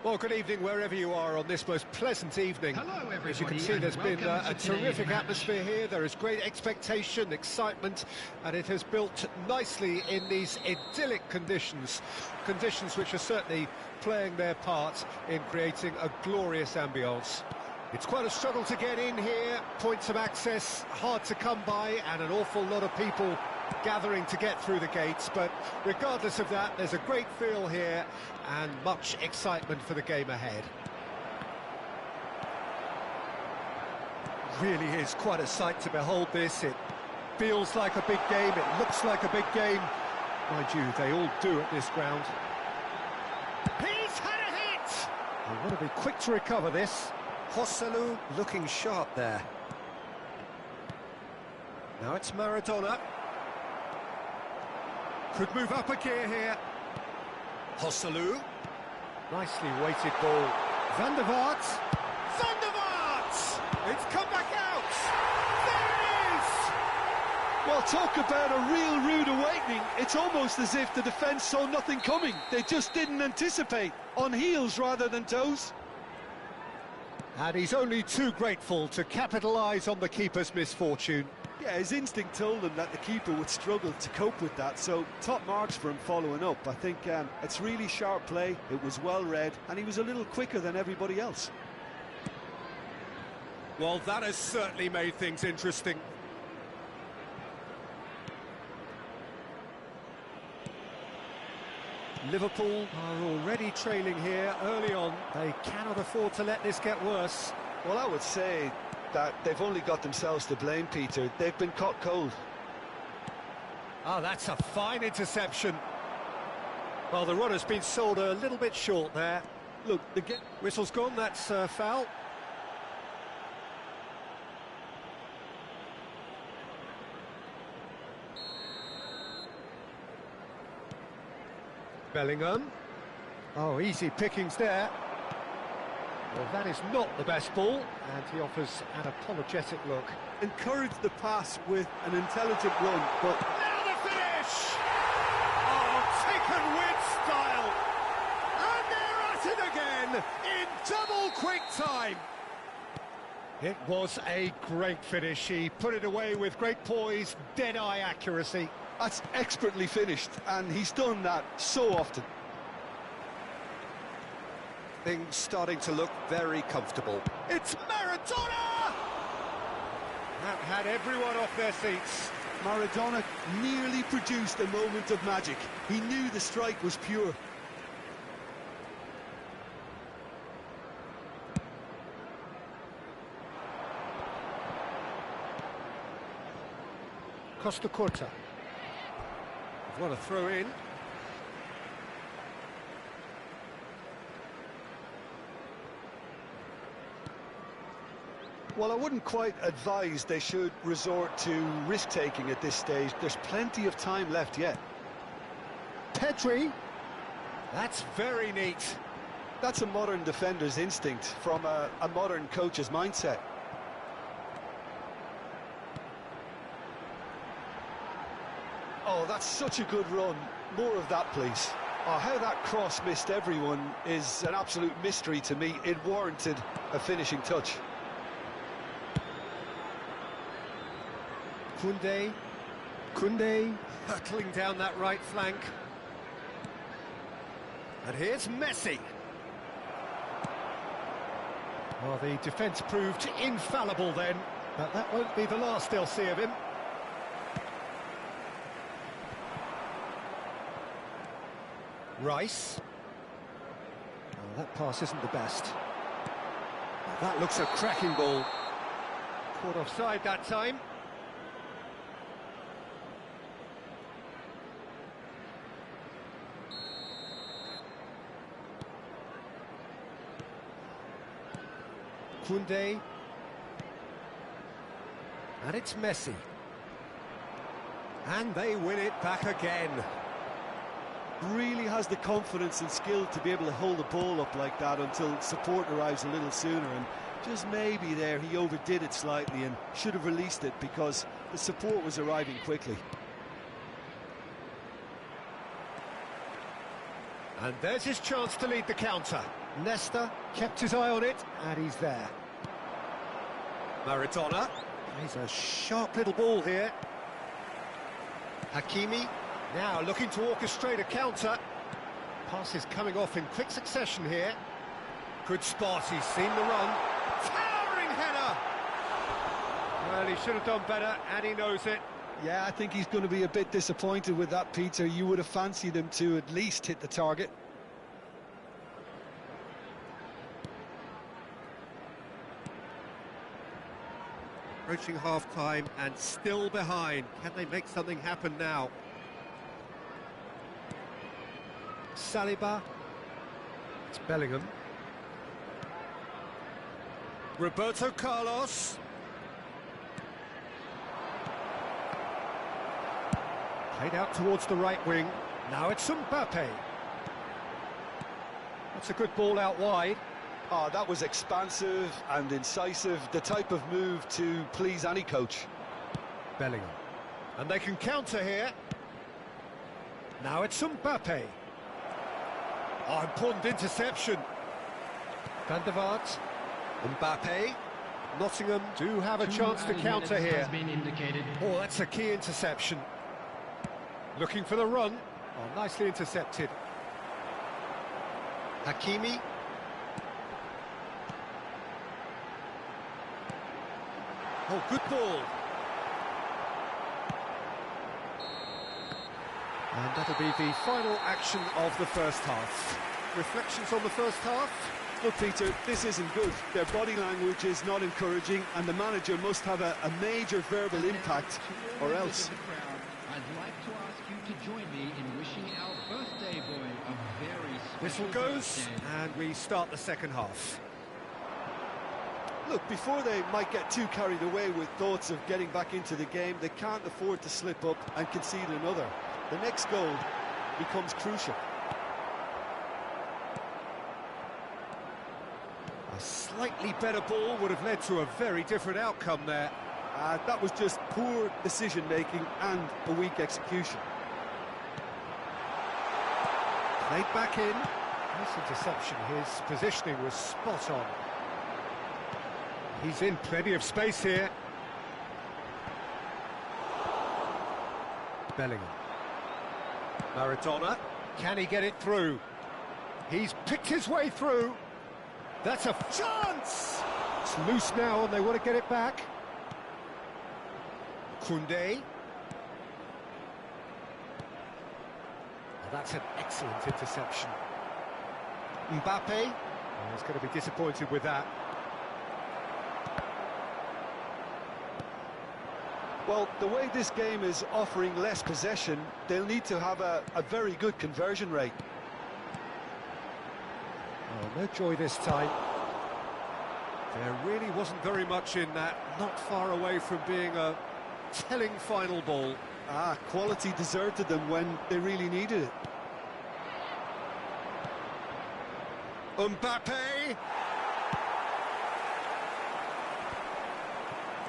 Well, good evening wherever you are on this most pleasant evening. Hello, everybody. As you can see, there's been a terrific atmosphere here. There is great expectation, excitement, and it has built nicely in these idyllic conditions. Conditions which are certainly playing their part in creating a glorious ambience. It's quite a struggle to get in here, points of access hard to come by, and an awful lot of people gathering to get through the gates, but regardless of that, there's a great feel here and much excitement for the game ahead. Really is quite a sight to behold this. It feels like a big game, it looks like a big game. Mind you, they all do at this ground. He's had a hit! They want to be quick to recover this. Joselu looking sharp there. Now it's Maradona. Could move up a gear here. Joselu. Nicely weighted ball. Van der Vaart. Van der Vaart! It's come back out! There it is! Well, talk about a real rude awakening. It's almost as if the defence saw nothing coming. They just didn't anticipate. On heels rather than toes. And he's only too grateful to capitalise on the keeper's misfortune. Yeah, his instinct told him that the keeper would struggle to cope with that, so top marks for him following up. I think it's really sharp play, it was well read, and he was a little quicker than everybody else. Well, that has certainly made things interesting. Liverpool are already trailing here early on. They cannot afford to let this get worse. Well, I would say that they've only got themselves to blame, Peter. They've been caught cold. Oh, that's a fine interception. Well, the runner's been sold a little bit short there. Look, the whistle's gone, that's foul. Bellingham. Oh, easy pickings there. Well, that is not the best ball, and he offers an apologetic look. Encouraged the pass with an intelligent run, but... Now the finish! Oh, taken with style! And they're at it again, in double quick time! It was a great finish. He put it away with great poise, dead-eye accuracy. That's expertly finished, and he's done that so often. Things starting to look very comfortable. It's Maradona! That had everyone off their seats. Maradona nearly produced a moment of magic. He knew the strike was pure. Costa Corta. What a throw in. Well, I wouldn't quite advise they should resort to risk-taking at this stage. There's plenty of time left yet. Pedri. That's very neat. That's a modern defender's instinct from a modern coach's mindset. Oh, that's such a good run. More of that, please. Oh, how that cross missed everyone is an absolute mystery to me. It warranted a finishing touch. Koundé hurtling down that right flank. And here's Messi. Well, the defence proved infallible then, but that won't be the last they'll see of him. Rice. Oh, that pass isn't the best. That looks a cracking ball. Caught offside that time. Koundé. And it's Messi. And they win it back again. Really has the confidence and skill to be able to hold the ball up like that until support arrives a little sooner, and just maybe there he overdid it slightly and should have released it because the support was arriving quickly. And there's his chance to lead the counter. Nesta kept his eye on it, and he's there. Maradona plays a sharp little ball here. Hakimi now looking to orchestrate a counter. Passes coming off in quick succession here. Good spot, he's seen the run. Towering header! Well, he should have done better, and he knows it. Yeah, I think he's going to be a bit disappointed with that, Peter. You would have fancied him to at least hit the target. Approaching half-time and still behind. Can they make something happen now? Saliba. It's Bellingham. Roberto Carlos. Played out towards the right wing. Now it's Mbappe. That's a good ball out wide. Oh, that was expansive and incisive, the type of move to please any coach. Bellingham. And they can counter here. Now it's Mbappe. Oh, important interception. Van der Vaart. Mbappe. Nottingham do have a chance to counter here. Oh, that's a key interception. Looking for the run. Oh, nicely intercepted. Hakimi. Oh, good ball. And that'll be the final action of the first half. Reflections on the first half? Look, Peter, this isn't good. Their body language is not encouraging, and the manager must have a major verbal impact, or else. I'd like to ask you to join me in wishing our birthday boy a very special Whistle goes, birthday. and we start the second half. Look, before they might get too carried away with thoughts of getting back into the game, they can't afford to slip up and concede another. The next goal becomes crucial. A slightly better ball would have led to a very different outcome there. That was just poor decision-making and a weak execution. Played back in. Nice interception. His positioning was spot on. He's in plenty of space here. Bellingham. Maradona. Can he get it through? He's picked his way through. That's a chance! It's loose now and they want to get it back. Koundé. That's an excellent interception. Mbappe. Oh, he's going to be disappointed with that. Well, the way this game is offering less possession, they'll need to have a very good conversion rate. Oh, no joy this time. There really wasn't very much in that, not far away from being a telling final ball. Quality deserted them when they really needed it. Mbappe!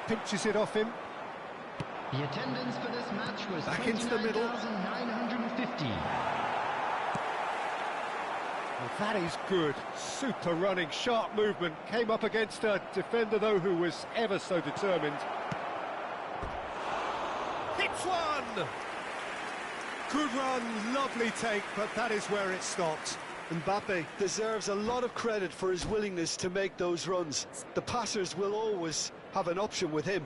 Pinches it off him. The attendance for this match was Back into the middle. 29,950. Well, that is good. Super running, sharp movement. Came up against a defender, though, who was ever so determined. Hits one! Good run, lovely take, but that is where it stopped. Mbappe deserves a lot of credit for his willingness to make those runs. The passers will always have an option with him.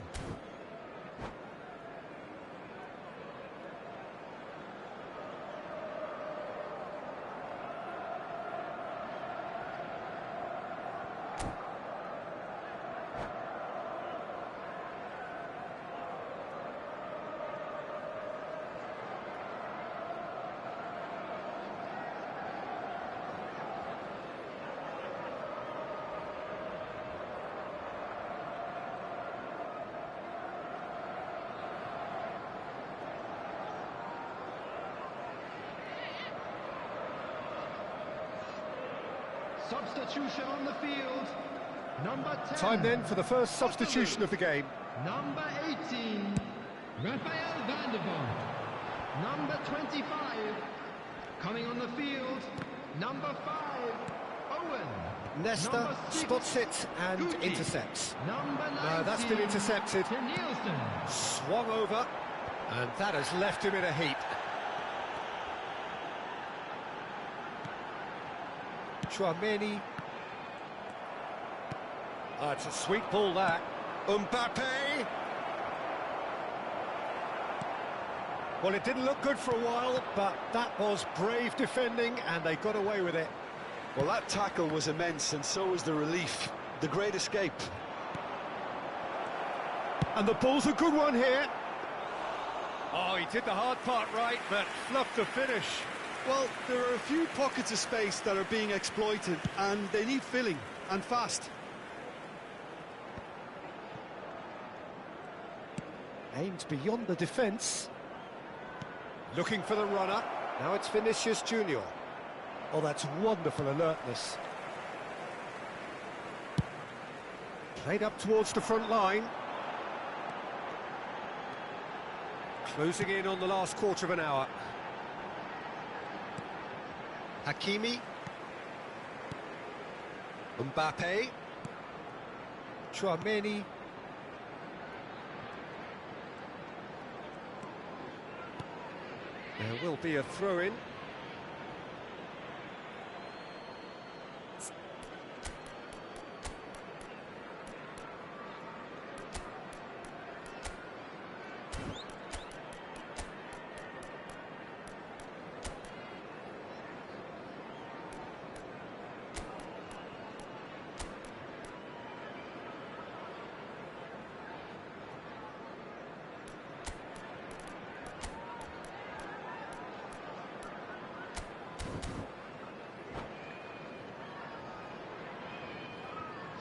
Substitution on the field. Number 10. Time then for the first substitution of the game. Number 18, Raphael van der Vaart. Number 25, coming on the field, number 5, Owen. Nesta Number 6, spots it and Guti. intercepts. Number 19, That's been intercepted. Nielsen. Swung over, and that has left him in a heap. Chouameni. It's a sweet ball, that. Mbappe. Well, it didn't look good for a while, but that was brave defending, and they got away with it. Well, that tackle was immense, and so was the relief. The great escape. And the ball's a good one here. Oh, he did the hard part right, but fluffed the finish. Well, there are a few pockets of space that are being exploited, and they need filling, and fast. Aimed beyond the defence. Looking for the runner. Now it's Vinicius Junior. Oh, that's wonderful alertness. Played up towards the front line. Closing in on the last quarter of an hour. Hakimi. Mbappe. Chouameni. There will be a throw-in.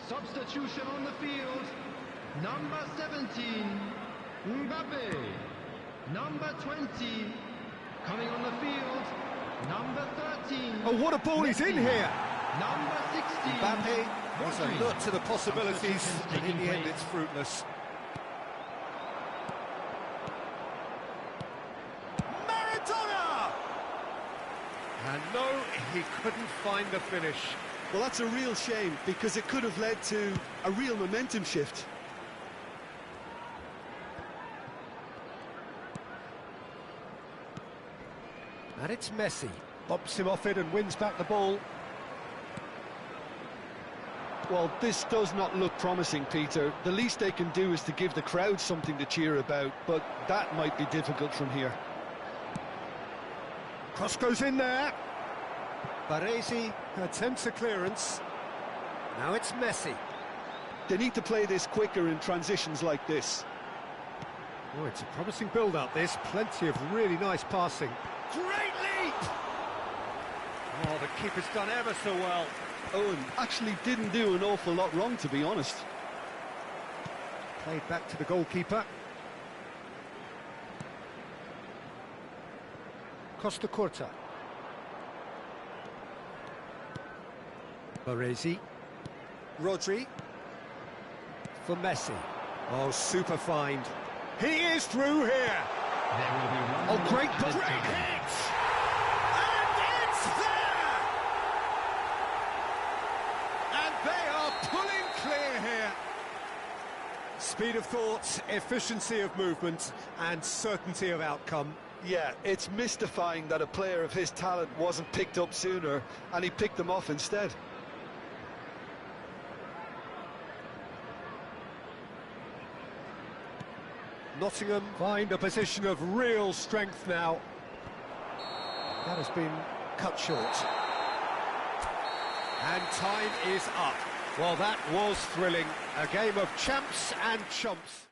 Substitution on the field. Number 17, Mbappe. Number 20, coming on the field. Number 13. Oh, what a ball he's in here! Number 16. Mbappe was Rodri. alert to the possibilities, Substitutions and in taking the end place. it's fruitless. Maradona! And no, he couldn't find the finish. Well, that's a real shame, because it could have led to a real momentum shift. And it's Messi. Bobs him off it and wins back the ball. Well, this does not look promising, Peter. The least they can do is to give the crowd something to cheer about, but that might be difficult from here. Cross goes in there. Baresi attempts a clearance. Now it's Messi. They need to play this quicker in transitions like this. Oh, it's a promising build-up, this. Plenty of really nice passing. Great leap! Oh, the keeper's done ever so well. Owen actually didn't do an awful lot wrong, to be honest. Played back to the goalkeeper. Costa Curta. Baresi. Rodri. For Messi. Oh, super find. He is through here. There will be one Oh, more great added hit! time. And it's there! And they are pulling clear here. Speed of thought, efficiency of movement, and certainty of outcome. Yeah, it's mystifying that a player of his talent wasn't picked up sooner, and he picked them off instead. Nottingham find a position of real strength now. That has been cut short. And time is up. Well, that was thrilling. A game of champs and chumps.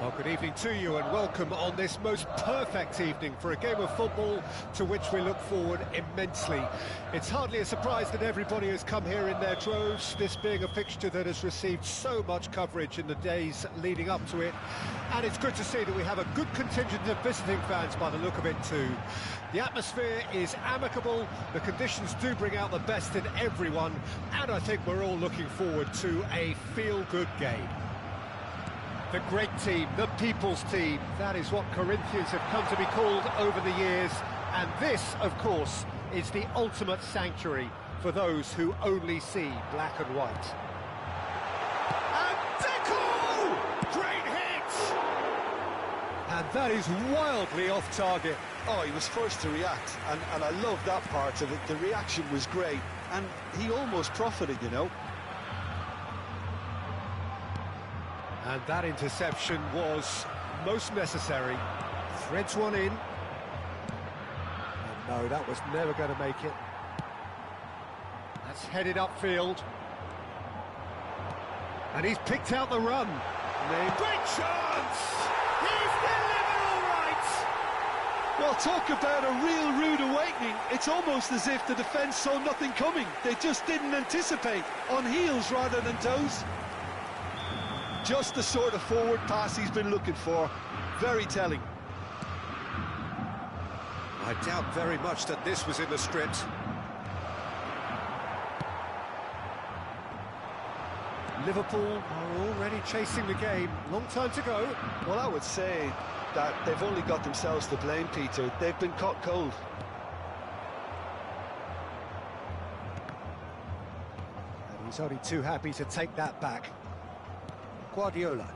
Well, good evening to you and welcome on this most perfect evening for a game of football to which we look forward immensely. It's hardly a surprise that everybody has come here in their droves, this being a fixture that has received so much coverage in the days leading up to it. And it's good to see that we have a good contingent of visiting fans by the look of it too. The atmosphere is amicable, the conditions do bring out the best in everyone, and I think we're all looking forward to a feel-good game. The great team, the people's team, that is what Corinthians have come to be called over the years. And this, of course, is the ultimate sanctuary for those who only see black and white. And Deco! Great hit! And that is wildly off target. Oh, he was first to react, and I love that part of it. The reaction was great, and he almost profited, you know. And that interception was most necessary. Threads one in. And no, that was never going to make it. That's headed upfield. And he's picked out the run. Great chance! He's delivered all right! Well, talk about a real rude awakening. It's almost as if the defence saw nothing coming. They just didn't anticipate. On heels rather than toes. Just the sort of forward pass he's been looking for. Very telling. I doubt very much that this was in the script. Liverpool are already chasing the game. Long time to go. Well, I would say that they've only got themselves to blame, Peter. They've been caught cold. And he's only too happy to take that back. Guardiola.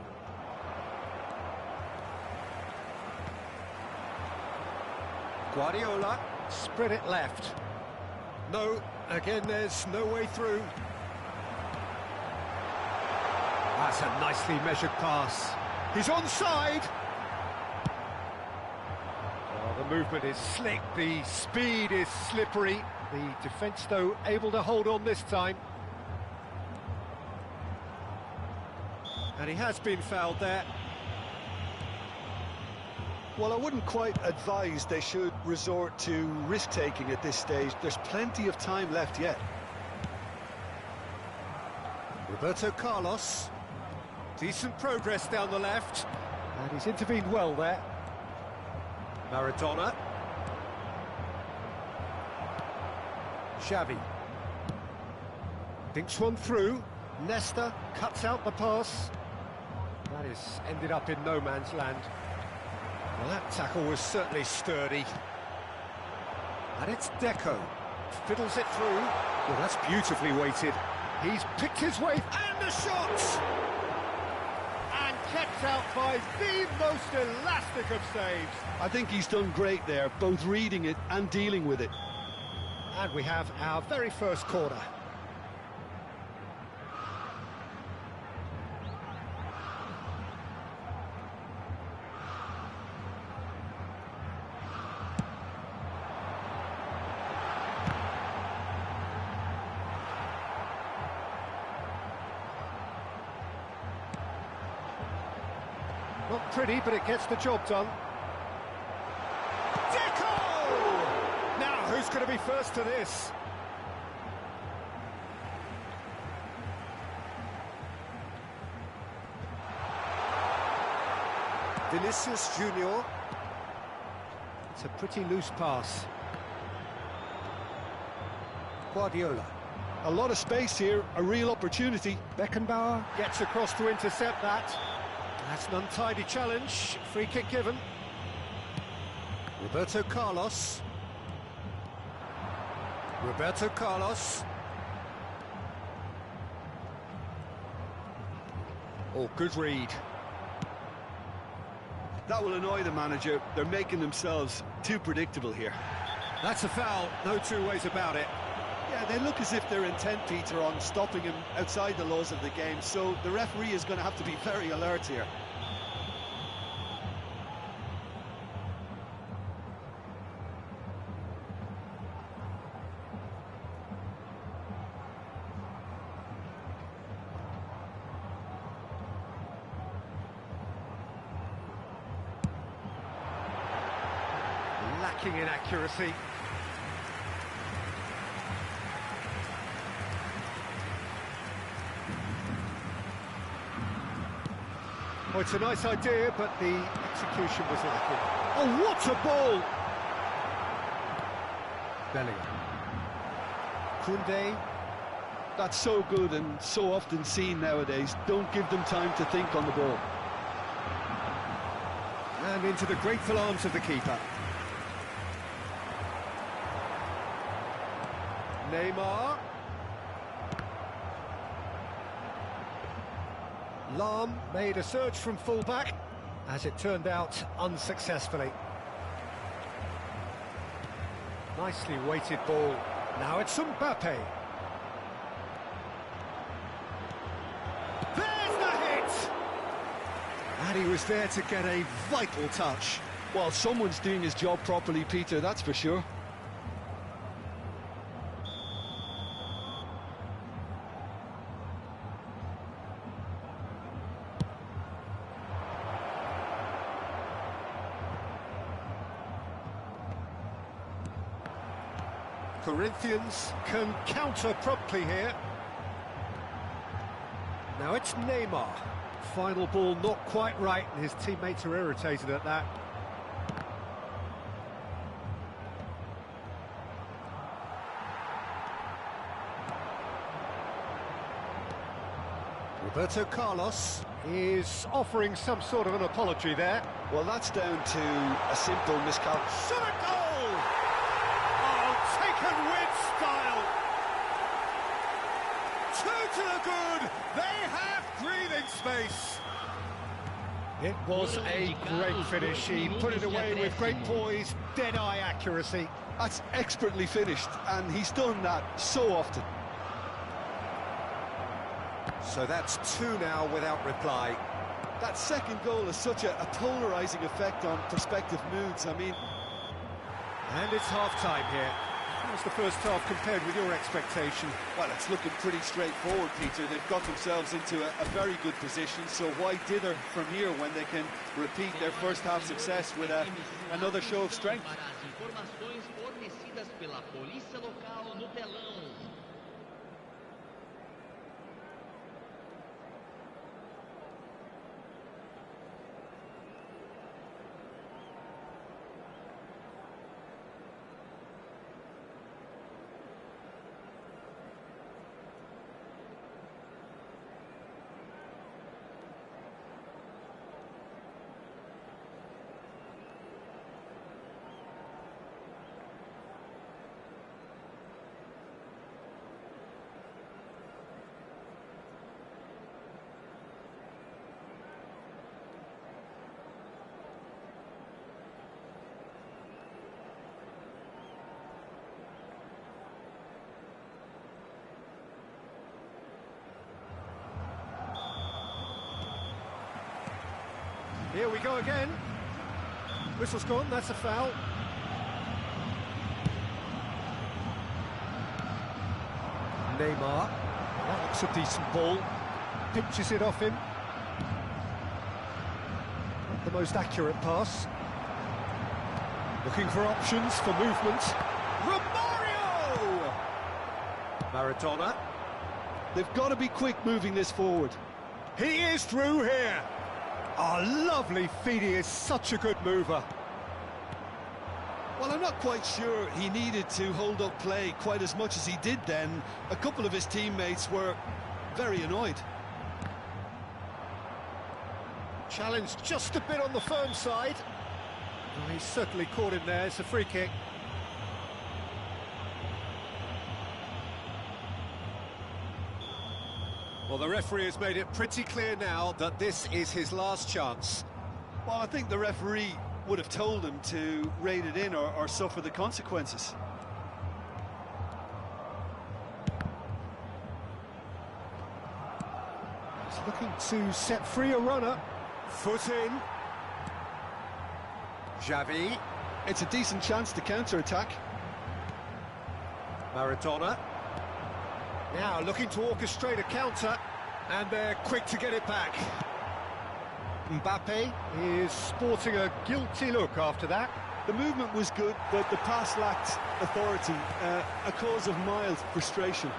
Guardiola, spread it left. No, again there's no way through. That's a nicely measured pass. He's onside. Oh, the movement is slick, the speed is slippery. The defence, though, able to hold on this time. And he has been fouled there. Well, I wouldn't quite advise they should resort to risk-taking at this stage. There's plenty of time left yet. Roberto Carlos. Decent progress down the left. And he's intervened well there. Maradona. Xavi. Thinks one through. Nesta cuts out the pass. That is ended up in no man's land. Well, that tackle was certainly sturdy. And it's Deco. Fiddles it through. Well, that's beautifully weighted. He's picked his way, and the shot! And kept out by the most elastic of saves. I think he's done great there, both reading it and dealing with it. And we have our very first corner. Not pretty, but it gets the job done. Deco! Now, who's going to be first to this? Vinicius Junior. It's a pretty loose pass. Guardiola. A lot of space here, a real opportunity. Beckenbauer gets across to intercept that. That's an untidy challenge. Free kick given. Roberto Carlos. Roberto Carlos. Oh, good read. That will annoy the manager. They're making themselves too predictable here. That's a foul, no two ways about it. Yeah, they look as if they're intent, Peter, on stopping him outside the laws of the game, so the referee is going to have to be very alert here. striking inaccuracy. Oh, it's a nice idea, but the execution was lacking. Oh, what a ball! Bellingham. Koundé. That's so good and so often seen nowadays. Don't give them time to think on the ball. And into the grateful arms of the keeper. Neymar. Lahm made a surge from full-back, as it turned out unsuccessfully. Nicely weighted ball. Now it's Mbappe. There's the hit! And he was there to get a vital touch. Well, someone's doing his job properly, Peter, that's for sure. Corinthians can counter promptly here. Now it's Neymar. Final ball not quite right, and his teammates are irritated at that. Roberto Carlos is offering some sort of an apology there. Well, that's down to a simple miscalculation. Shot a goal! Taken with style. 2 to the good. They have breathing space. It was a great finish. He put it away with great poise, dead-eye accuracy. That's expertly finished, and he's done that so often. So that's 2 now without reply. That second goal has such a polarising effect on prospective moods. I mean... And it's half-time here. How's the first half compared with your expectation? Well, it's looking pretty straightforward, Peter. They've got themselves into a very good position, so why dither from here when they can repeat their first half success with another show of strength? Here we go again. Whistle's gone, that's a foul. Neymar. That looks a decent ball. Pinches it off him. Not the most accurate pass. Looking for options for movement. Romario! Maradona. They've got to be quick moving this forward. He is through here. Oh, lovely feet. He is such a good mover. Well, I'm not quite sure he needed to hold up play quite as much as he did then. A couple of his teammates were very annoyed. Challenged just a bit on the firm side. Oh, he's certainly caught him there. It's a free kick. Well, the referee has made it pretty clear now that this is his last chance. Well, I think the referee would have told him to rein it in or suffer the consequences. He's looking to set free a runner. Foot in. Xavi. It's a decent chance to counter-attack. Maradona. Now looking to orchestrate a counter, and they're quick to get it back. Mbappe is sporting a guilty look after that. The movement was good, but the pass lacked authority, a cause of mild frustration.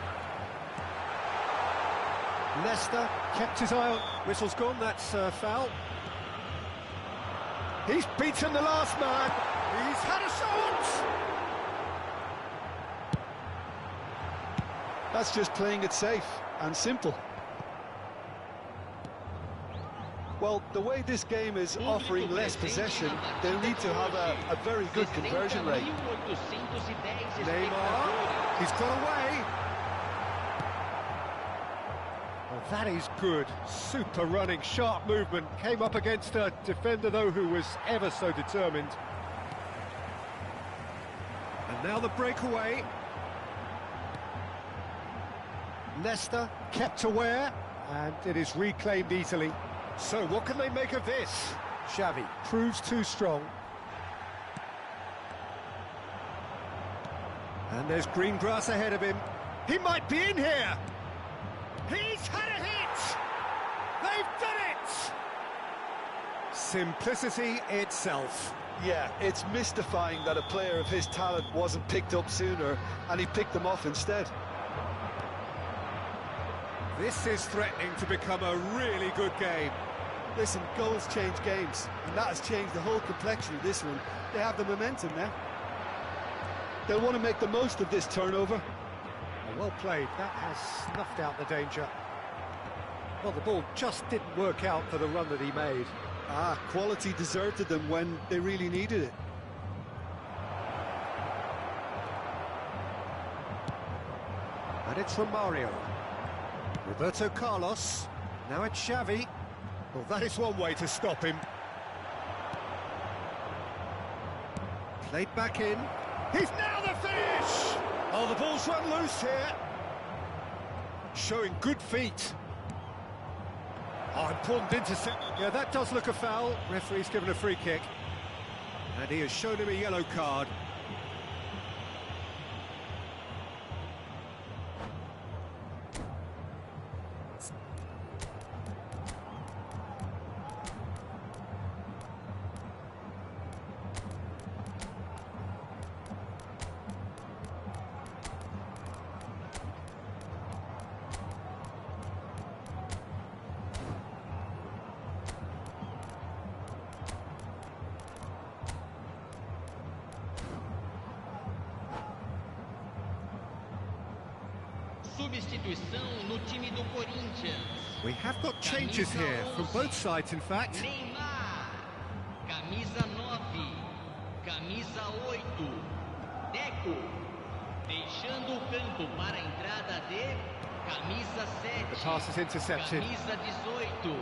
Leicester kept his eye on... Whistle's gone, that's foul. He's beaten the last man. He's had a shot! That's just playing it safe and simple. Well, the way this game is offering less possession, they'll need to have a very good conversion rate. Neymar, he's got away. Well, that is good. Super running, sharp movement. Came up against a defender, though, who was ever so determined. And now the breakaway. Leicester kept aware, and it is reclaimed easily. So what can they make of this? Xavi proves too strong. And there's green grass ahead of him. He might be in here. He's had a hit. They've done it. Simplicity itself. Yeah, it's mystifying that a player of his talent wasn't picked up sooner, and he picked them off instead. This is threatening to become a really good game. Listen, goals change games, and that has changed the whole complexion of this one. They have the momentum now. They'll want to make the most of this turnover. Well played, that has snuffed out the danger. Well, the ball just didn't work out for the run that he made. Quality deserted them when they really needed it. And it's from Mario. Roberto Carlos, now it's Xavi. Well, that is one way to stop him. Played back in. He's now the finish! Oh, the ball's run loose here. Showing good feet. Oh, important intercept. Yeah, that does look a foul. Referee's given a free kick. And he has shown him a yellow card. Substituição no time do Corinthians. We have got changes here from both sides, in fact. Neymar, camisa 9, camisa 8, Deco, deixando o campo para a entrada de camisa 7. The pass is intercepted. Camisa 18,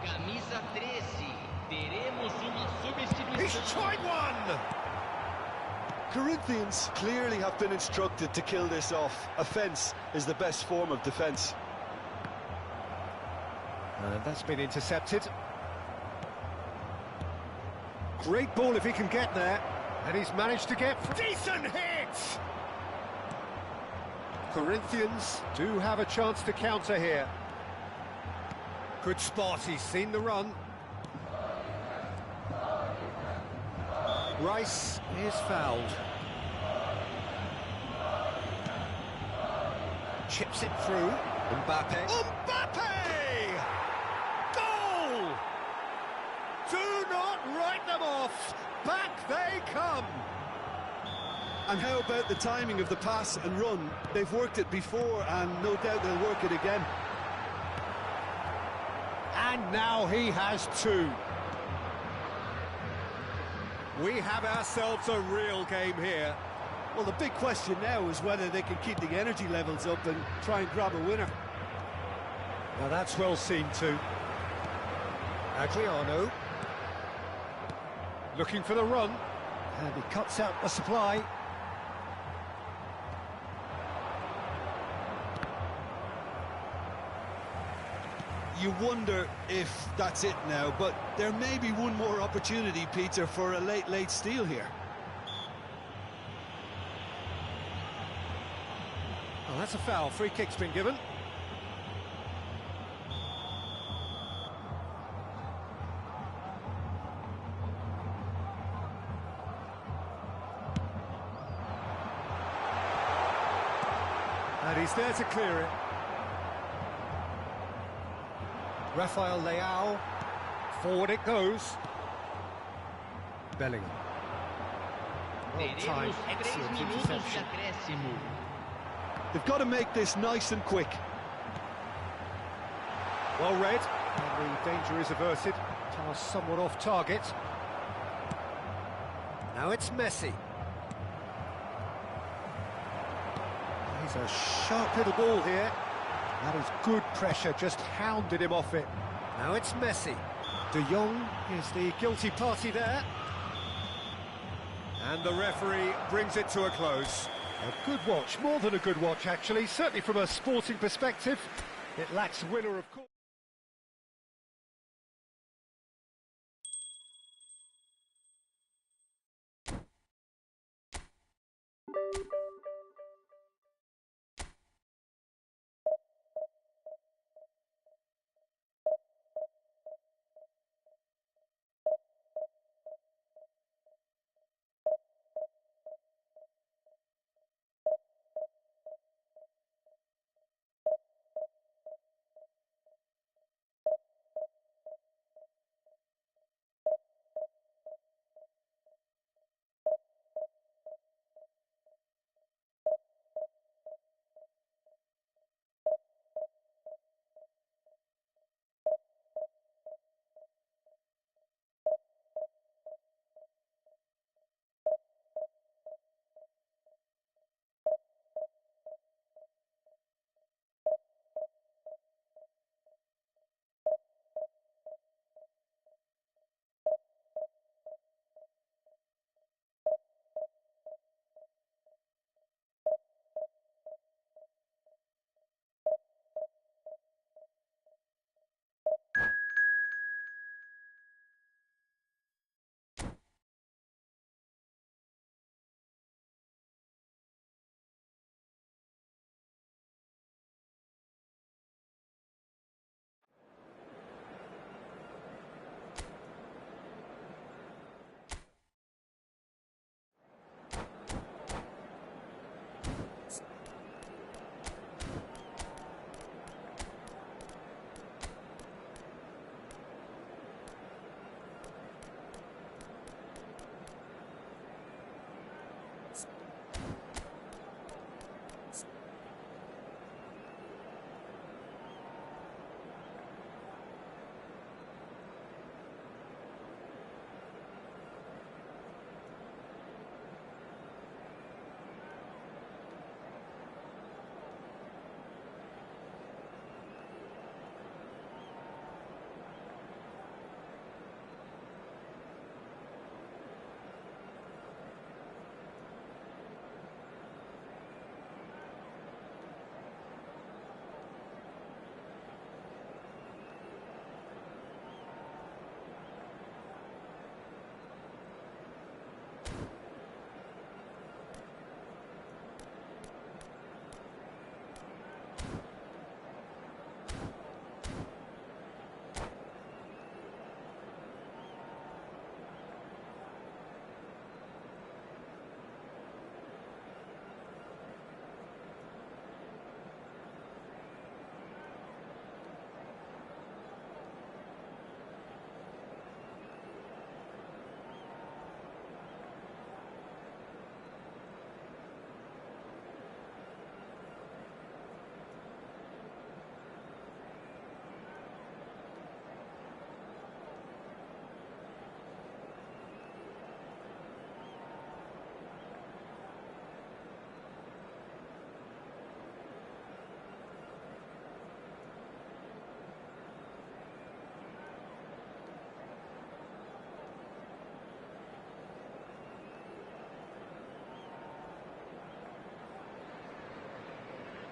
camisa 13. Teremos uma substituição. He's tried one! Corinthians clearly have been instructed to kill this off. Offence is the best form of defence. And that's been intercepted. Great ball if he can get there. And he's managed to get... Decent hit! Corinthians do have a chance to counter here. Good spot, he's seen the run. Rice is fouled. Chips it through. Mbappe. Mbappe! Goal! Do not write them off. Back they come. And how about the timing of the pass and run? They've worked it before, and no doubt they'll work it again. And now he has two. We have ourselves a real game here. Well, the big question now is whether they can keep the energy levels up and try and grab a winner. Now that's well seen too. Adriano. Looking for the run. And he cuts out the supply. You wonder if that's it now, but there may be one more opportunity, Peter, for a late steal here. Oh, that's a foul. Free kick's been given. He's there to clear it. Rafael Leao. Forward it goes. Bellingham. Well timed, excellent interception. They've got to make this nice and quick. Well read, and the danger is averted. Pass somewhat off target. Now it's Messi. He's a sharp little ball here. That is good pressure, just hounded him off it. Now it's Messi. De Jong is the guilty party there. And the referee brings it to a close. A good watch, more than a good watch actually, certainly from a sporting perspective. It lacks winner, of course.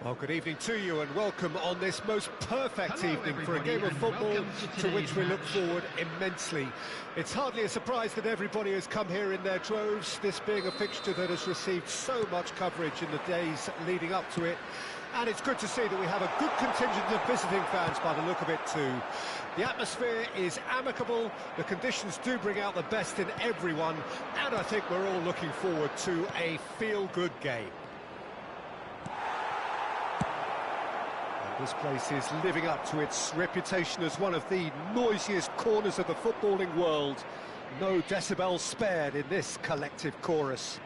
Well, good evening to you and welcome on this most perfect evening for a game of football to which we look forward immensely. It's hardly a surprise that everybody has come here in their droves, this being a fixture that has received so much coverage in the days leading up to it. And it's good to see that we have a good contingent of visiting fans by the look of it too. The atmosphere is amicable, the conditions do bring out the best in everyone, and I think we're all looking forward to a feel-good game. This place is living up to its reputation as one of the noisiest corners of the footballing world. No decibels spared in this collective chorus.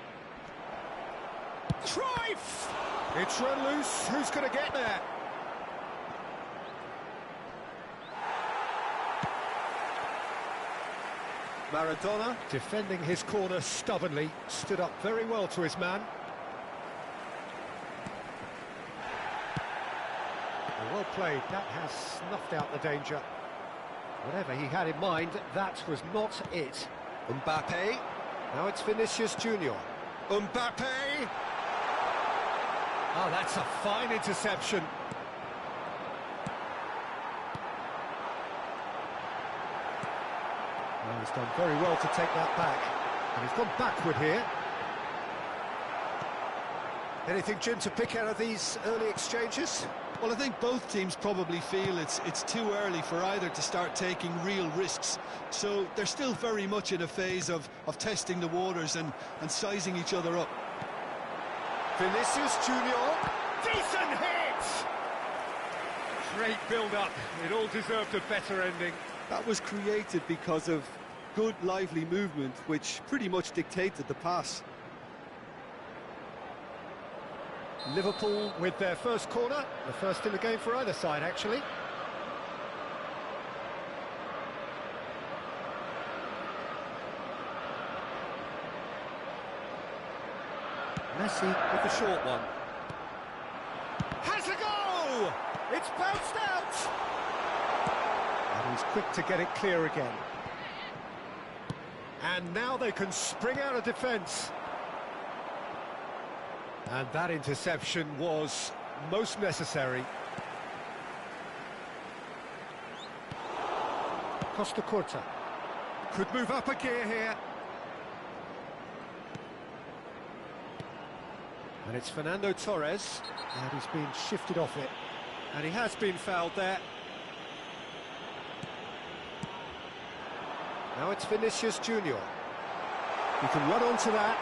Cruyff! It's run loose. Who's going to get there? Maradona, defending his corner stubbornly, stood up very well to his man. Well played, that has snuffed out the danger. Whatever he had in mind, that was not it. Mbappe, now it's Vinicius Junior. Mbappe! Oh, that's a fine interception. Well, he's done very well to take that back. And he's gone backward here. Anything, Jim, to pick out of these early exchanges? Well, I think both teams probably feel it's too early for either to start taking real risks. So they're still very much in a phase of testing the waters and sizing each other up. Vinicius Junior, decent hit! Great build-up, it all deserved a better ending. That was created because of good, lively movement, which pretty much dictated the pass. Liverpool with their first corner, the first in the game for either side, actually. Messi with the short one. Has a go! It's bounced out! And he's quick to get it clear again. And now they can spring out of defence. And that interception was most necessary. Costa Curta could move up a gear here. And it's Fernando Torres, and he's been shifted off it. And he has been fouled there. Now it's Vinicius Junior. He can run onto that.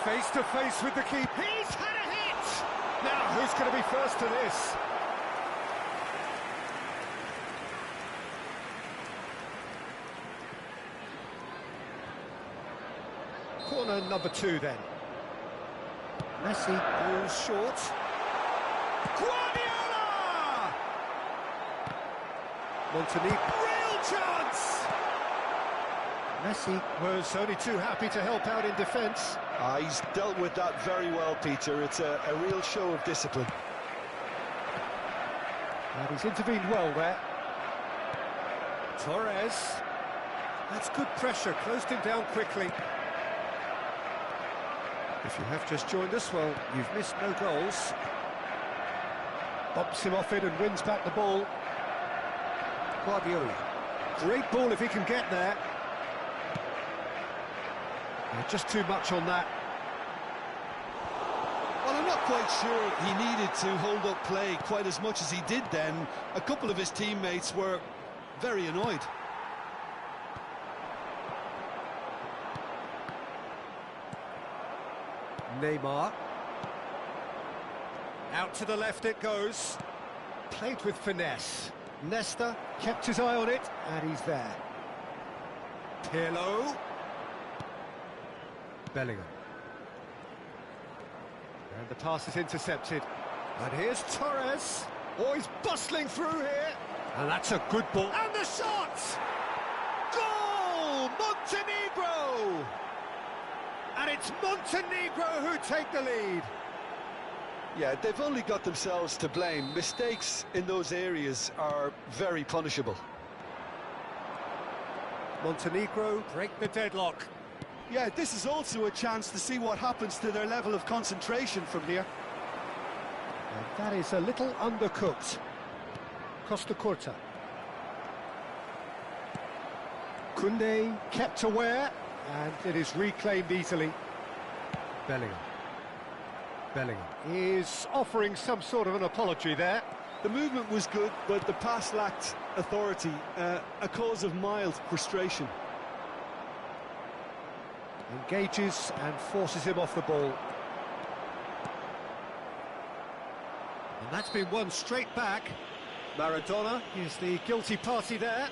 Face to face with the keeper. He's had a hit! Now, who's going to be first to this? Corner number 2 then. Messi goes short. Guardiola! Montenegro. Real chance! Messi was only too happy to help out in defence. He's dealt with that very well, Peter. It's a real show of discipline. And he's intervened well there. Torres. That's good pressure, closed him down quickly. If you have just joined us, well, you've missed no goals. Bumps him off it and wins back the ball. Guardiola. Great ball if he can get there. Just too much on that. Well, I'm not quite sure he needed to hold up play quite as much as he did then. A couple of his teammates were very annoyed. Neymar. Out to the left it goes. Played with finesse. Nesta kept his eye on it, and he's there. Pirlo. Bellingham. And the pass is intercepted. And here's Torres. Oh, he's bustling through here. And that's a good ball. And the shot! Goal! Montenegro! And it's Montenegro who take the lead. Yeah, they've only got themselves to blame. Mistakes in those areas are very punishable. Montenegro break the deadlock. Yeah, this is also a chance to see what happens to their level of concentration from here. And that is a little undercooked. Costa Curta. Koundé kept aware, and it is reclaimed easily. Bellingham. Bellingham is offering some sort of an apology there. The movement was good, but the pass lacked authority, a cause of mild frustration. Engages and forces him off the ball. And that's been won straight back. Maradona is the guilty party there.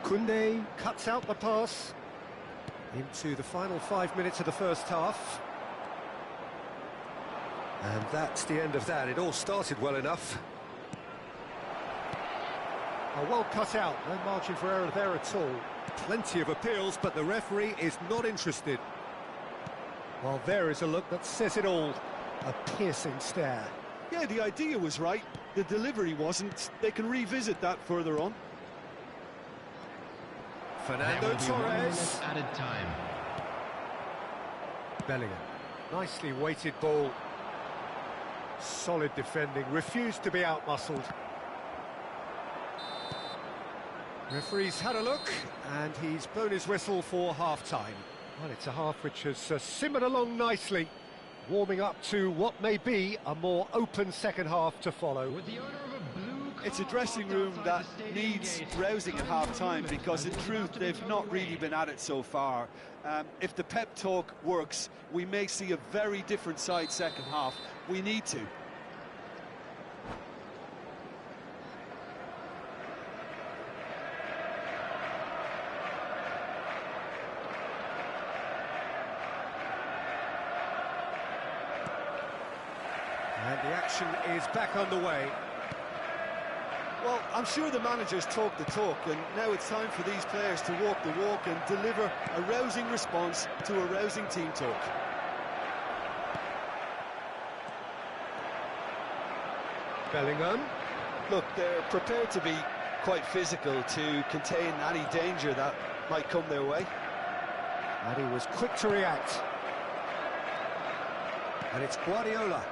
Koundé cuts out the pass into the final 5 minutes of the first half. And that's the end of that. It all started well enough. Well cut out, no margin for error there at all. Plenty of appeals, but the referee is not interested. Well, there is a look that says it all. A piercing stare. Yeah, the idea was right. The delivery wasn't. They can revisit that further on. Fernando Torres. Added time. Bellingham. Nicely weighted ball. Solid defending. Refused to be outmuscled. Referee's had a look, and he's blown his whistle for half-time. Well, it's a half which has simmered along nicely, warming up to what may be a more open second half to follow. With the owner of a blue car It's a dressing room that needs rousing at half-time, because in truth they've not really been at it so far. If the pep talk works, we may see a very different side second half. We need to. And the action is back underway. Well, I'm sure the managers talk the talk, and now it's time for these players to walk the walk and deliver a rousing response to a rousing team talk. Bellingham. Look, they're prepared to be quite physical to contain any danger that might come their way. And he was quick to react. And it's Guardiola.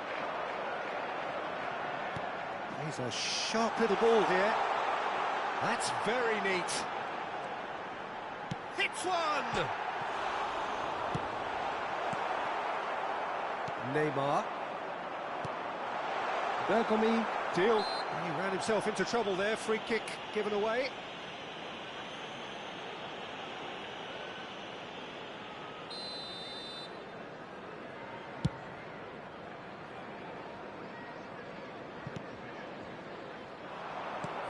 He's a sharp little ball here. That's very neat. Hits one! Neymar. Bergomi, deal. He ran himself into trouble there. Free kick given away.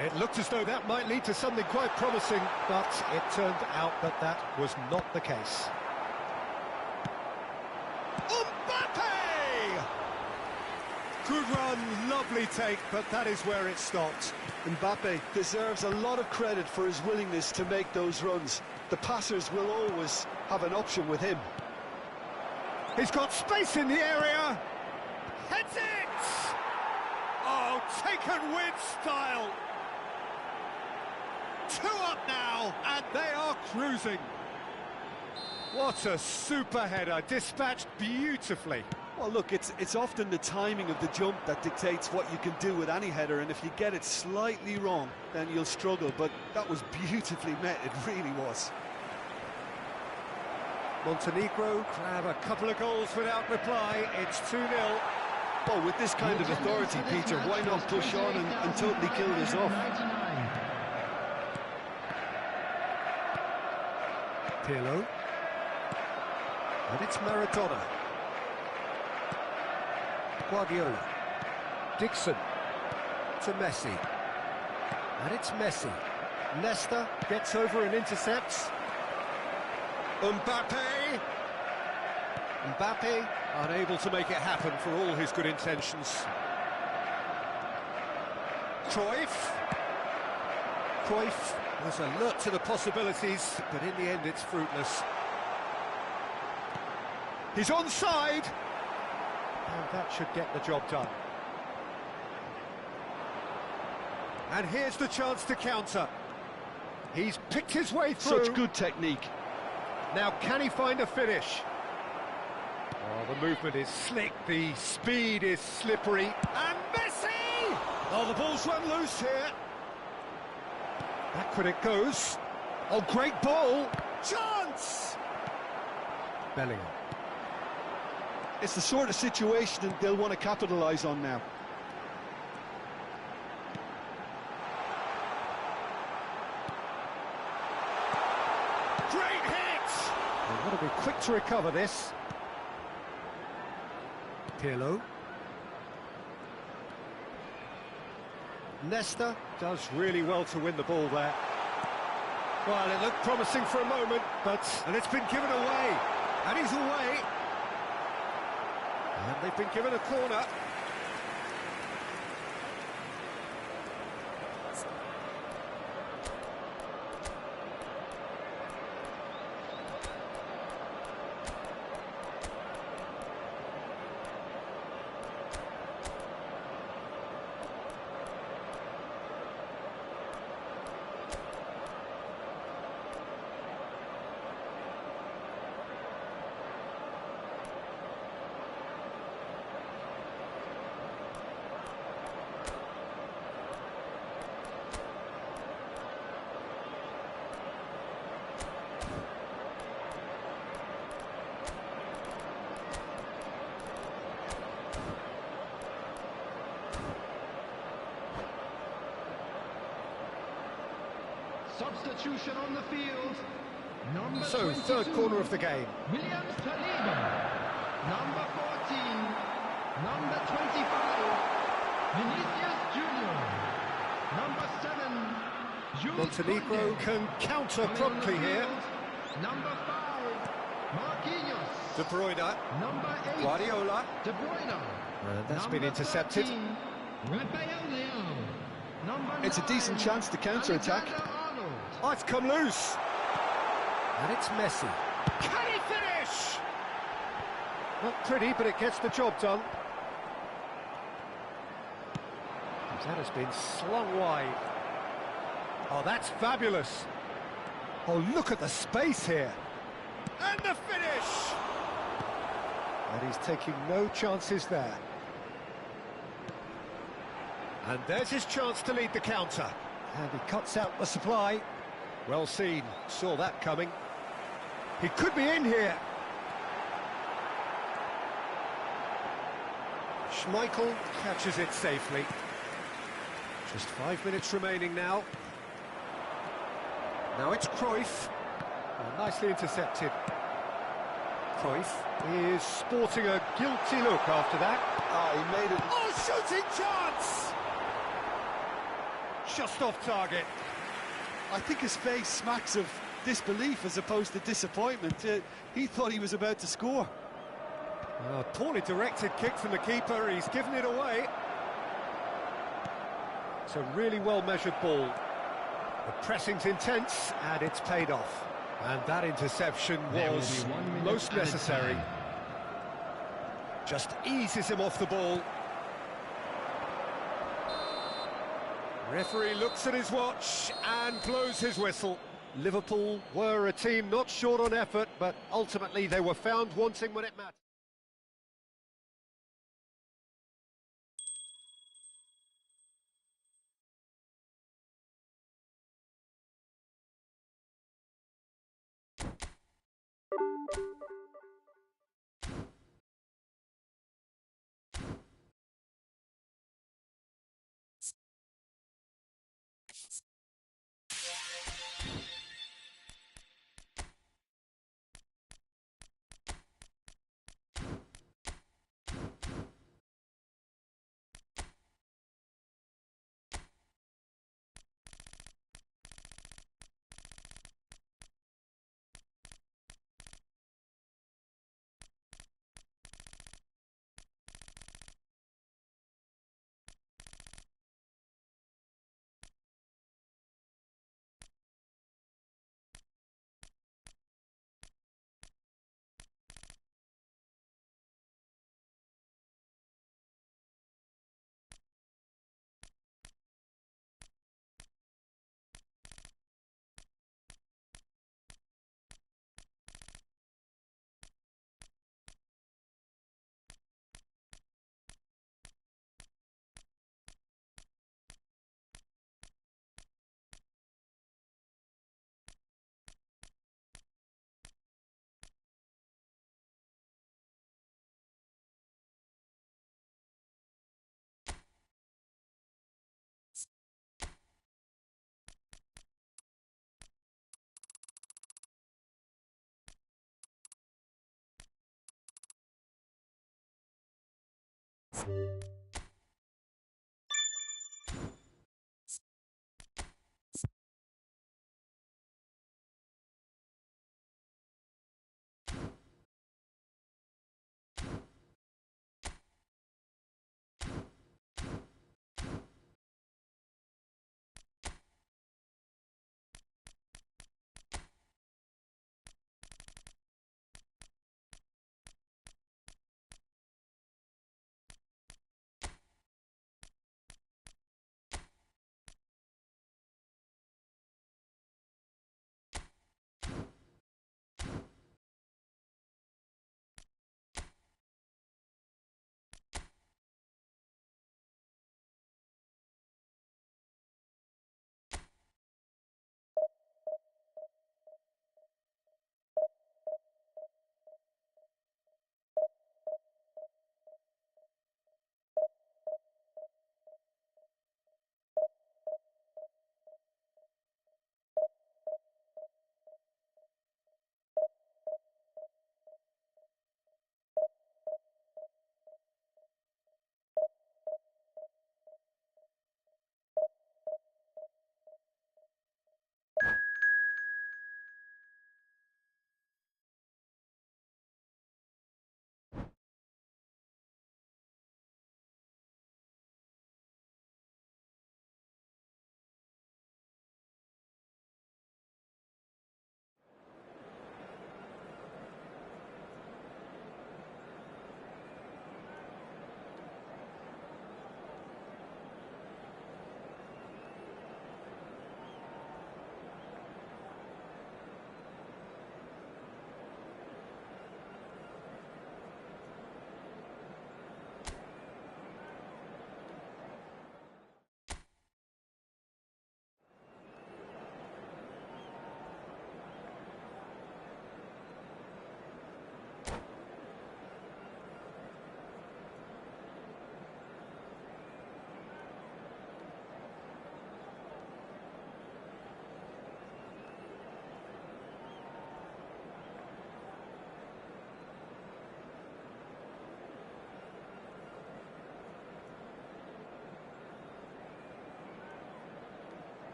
It looked as though that might lead to something quite promising, but it turned out that that was not the case. Mbappe! Good run, lovely take, but that is where it stopped. Mbappe deserves a lot of credit for his willingness to make those runs. The passers will always have an option with him. He's got space in the area. Heads it! Oh, taken with style. 2 up now, and they are cruising. What a super header, dispatched beautifully. Well, look, it's often the timing of the jump that dictates what you can do with any header, and if you get it slightly wrong, then you'll struggle, but that was beautifully met, it really was. Montenegro grab a couple of goals without reply. It's 2-0. Well, with this kind of authority, Peter, why not push on and totally kill this off? Pirlo. And it's Maradona. Guardiola. Dixon. To Messi. And it's Messi. Nesta gets over and intercepts. Mbappe! Mbappe unable to make it happen for all his good intentions. Cruyff. Cruyff was alert to the possibilities, but in the end it's fruitless. He's onside! And that should get the job done. And here's the chance to counter. He's picked his way through. Such good technique. Now, can he find a finish? Oh, the movement is slick, the speed is slippery. And Messi! Oh, the ball's run loose here. Back when it goes. Oh, great ball. Chance! Bellingham. It's the sort of situation they'll want to capitalise on now. Great hit! They've got to be quick to recover this. Pirlo. Nesta does really well to win the ball there. Well, it looked promising for a moment, and it's been given away. And he's away. And they've been given a corner. Substitution on the field. Number So, 22, third corner of the game. Williams Saliba. Number 14, number 25, Vinicius Junior. Number 7, Jules Montenegro Koundé. can counter Coming promptly on the here. field, number 5, Marquinhos. De Bruyne, Number 8, Guardiola. De Bruyne. That's been Number intercepted. 13, Rafael Leao. Number It's a 9, decent chance to counter-attack. Alexander-Arnold. Oh, it's come loose. And it's Messi. Can he finish? Not pretty, but it gets the job done. That has been slung wide. Oh, that's fabulous. Oh, look at the space here. And the finish! And he's taking no chances there. And there's his chance to lead the counter. And he cuts out the supply. Well seen, saw that coming. He could be in here. Schmeichel catches it safely. Just 5 minutes remaining now. Now it's Cruyff. Oh, nicely intercepted. Cruyff is sporting a guilty look after that. Oh, he made it. Oh, shooting chance! Just off target. I think his face smacks of disbelief as opposed to disappointment. He thought he was about to score. Poorly directed kick from the keeper. He's given it away. It's a really well-measured ball. The pressing's intense, and it's paid off. And that interception was most necessary. Just eases him off the ball. Referee looks at his watch and blows his whistle. Liverpool were a team not short on effort, but ultimately they were found wanting when it mattered.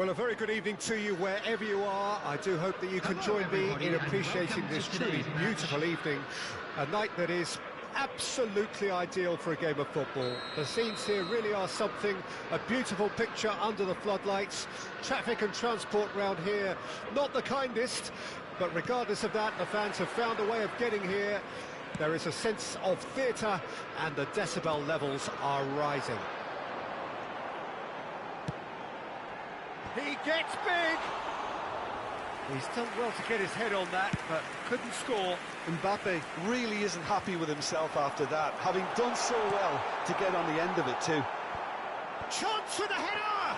Well, a very good evening to you wherever you are. I do hope that you can join me in appreciating this truly beautiful evening, a night that is absolutely ideal for a game of football. The scenes here really are something, a beautiful picture under the floodlights. Traffic and transport round here, not the kindest, but regardless of that, the fans have found a way of getting here. There is a sense of theatre and the decibel levels are rising. He gets big! He's done well to get his head on that, but couldn't score. Mbappe really isn't happy with himself after that, having done so well to get on the end of it too. Chance for the header!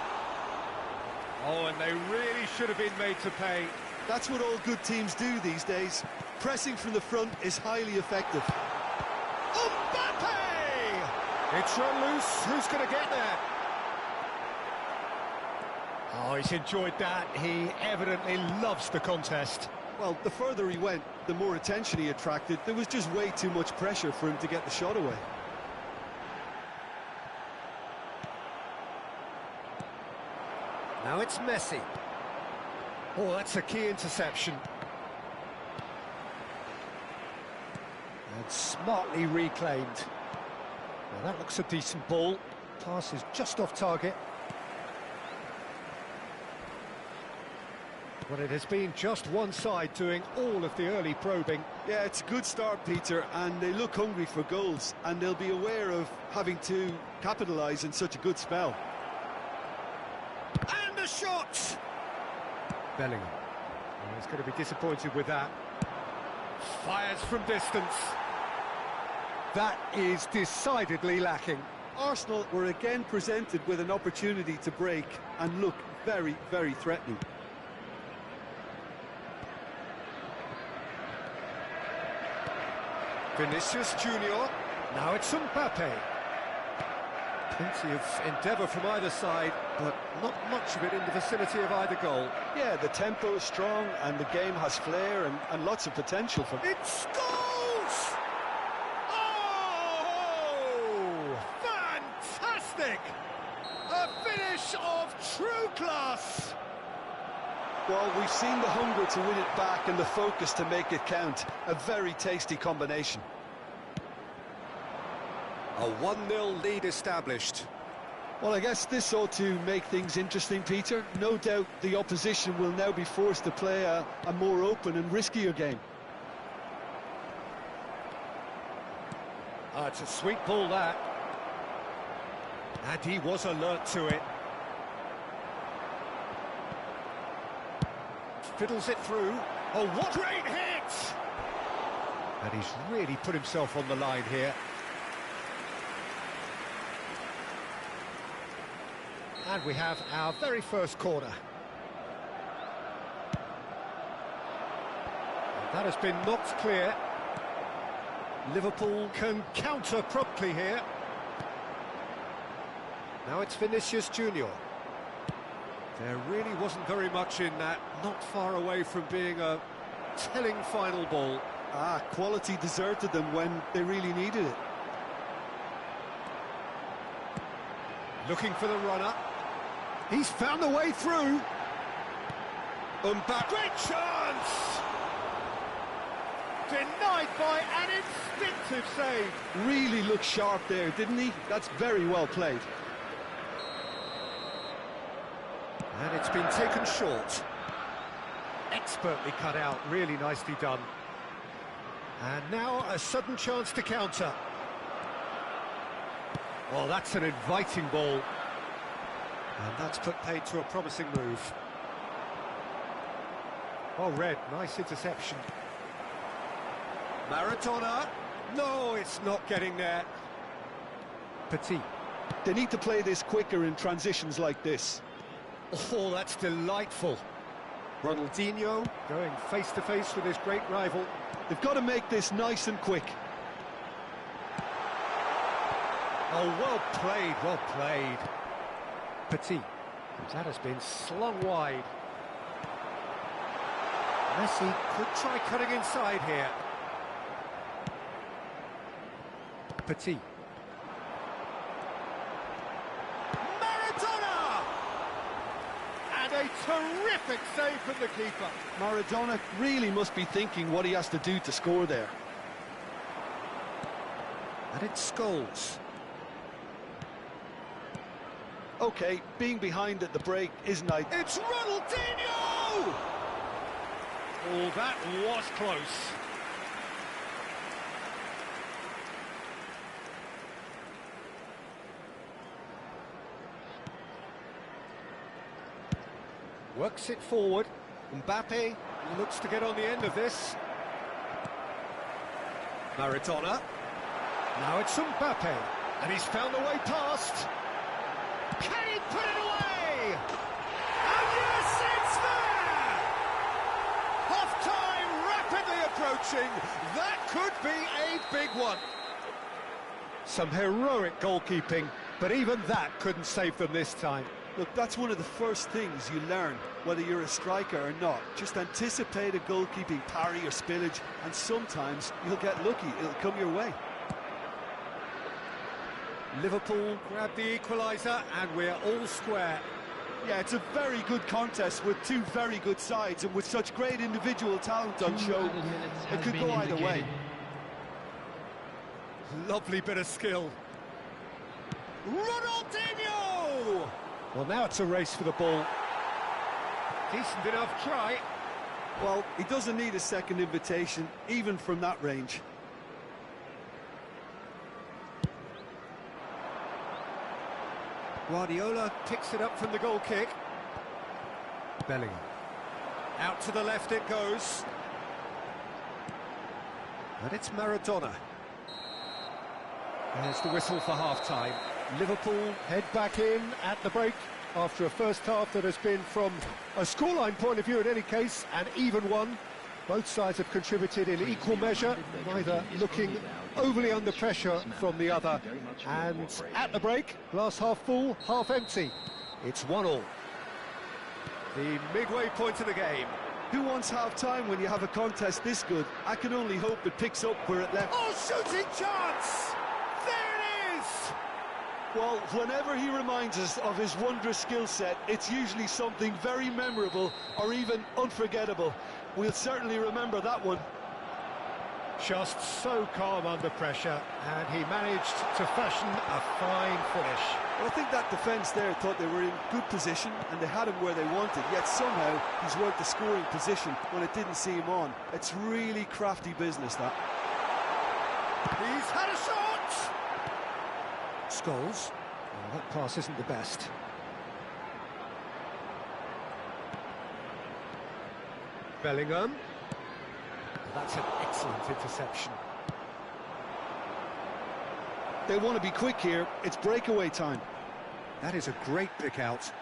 Oh, and they really should have been made to pay. That's what all good teams do these days. Pressing from the front is highly effective. Mbappe! It's run loose. Who's going to get there? Oh, he's enjoyed that. He evidently loves the contest. Well, the further he went, the more attention he attracted. There was just way too much pressure for him to get the shot away. Now it's Messi. Oh, that's a key interception. And smartly reclaimed. Well, that looks a decent ball. Pass is just off target. Well, it has been just one side doing all of the early probing. Yeah, it's a good start, Peter, and they look hungry for goals, and they'll be aware of having to capitalise in such a good spell. And the shot! Bellingham. Well, he's going to be disappointed with that. Fires from distance. That is decidedly lacking. Arsenal were again presented with an opportunity to break and look very, very threatening. Vinicius Junior. Now it's Mbappe. Plenty of endeavour from either side, but not much of it in the vicinity of either goal. Yeah, the tempo is strong and the game has flair and lots of potential for... It scores! Oh! Fantastic! A finish of true class! Well, we've seen the hunger to win it back and the focus to make it count. A very tasty combination. A 1-0 lead established. Well, I guess this ought to make things interesting, Peter. No doubt the opposition will now be forced to play a more open and riskier game. It's a sweet ball, that. And he was alert to it. Fiddles it through. Oh, what great hit! And he's really put himself on the line here. And we have our very first corner. And that has been knocked clear. Liverpool can counter promptly here. Now it's Vinicius Junior. There really wasn't very much in that, not far away from being a telling final ball. Quality deserted them when they really needed it. Looking for the runner. He's found the way through. Back. Great chance! Denied by an instinctive save. Really looked sharp there, didn't he? That's very well played. And it's been taken short. Expertly cut out, really nicely done. And now a sudden chance to counter. Well, that's an inviting ball. And that's put paid to a promising move. Oh, Red, nice interception. Maradona. No, it's not getting there. Petit. They need to play this quicker in transitions like this. Oh, that's delightful. Ronaldinho going face-to-face with his great rival. They've got to make this nice and quick. Oh, well played, well played. Petit. That has been slung wide. Messi could try cutting inside here. Petit. Maradona! And a terrific save from the keeper. Maradona really must be thinking what he has to do to score there. And it's Scholes. Okay, being behind at the break isn't ideal. It's Ronaldinho! Oh, that was close. Works it forward. Mbappe looks to get on the end of this. Maradona. Now it's Mbappe. And he's found the way past. Can he put it away? And yes, it's there! Half-time rapidly approaching. That could be a big one. Some heroic goalkeeping, but even that couldn't save them this time. Look, that's one of the first things you learn, whether you're a striker or not. Just anticipate a goalkeeping parry or spillage, and sometimes you'll get lucky, it'll come your way. Liverpool grab the equaliser, and we're all square. Yeah, it's a very good contest with two very good sides, and with such great individual talent on show, it could go either way. Lovely bit of skill. Ronaldinho! Well, now it's a race for the ball. Decent enough try. Well, he doesn't need a second invitation, even from that range. Guardiola picks it up from the goal kick. Bellingham. Out to the left it goes. And it's Maradona. There's the whistle for half-time. Liverpool head back in at the break after a first half that has been, from a scoreline point of view in any case, an even one. Both sides have contributed in equal measure, neither looking overly under pressure from the other. And at the break, glass half full, half empty. It's 1-1. The midway point of the game. Who wants half-time when you have a contest this good? I can only hope it picks up where it left. Oh, shooting chance! There it is! Well, whenever he reminds us of his wondrous skill set, it's usually something very memorable or even unforgettable. We'll certainly remember that one. Just so calm under pressure, and he managed to fashion a fine finish. Well, I think that defence there thought they were in good position and they had him where they wanted, yet somehow he's worked the scoring position when it didn't see him on. It's really crafty business, that. He's had a shot! Scholes. Well, that pass isn't the best. Bellingham. That's an excellent interception. They want to be quick here. It's breakaway time. That is a great pick out.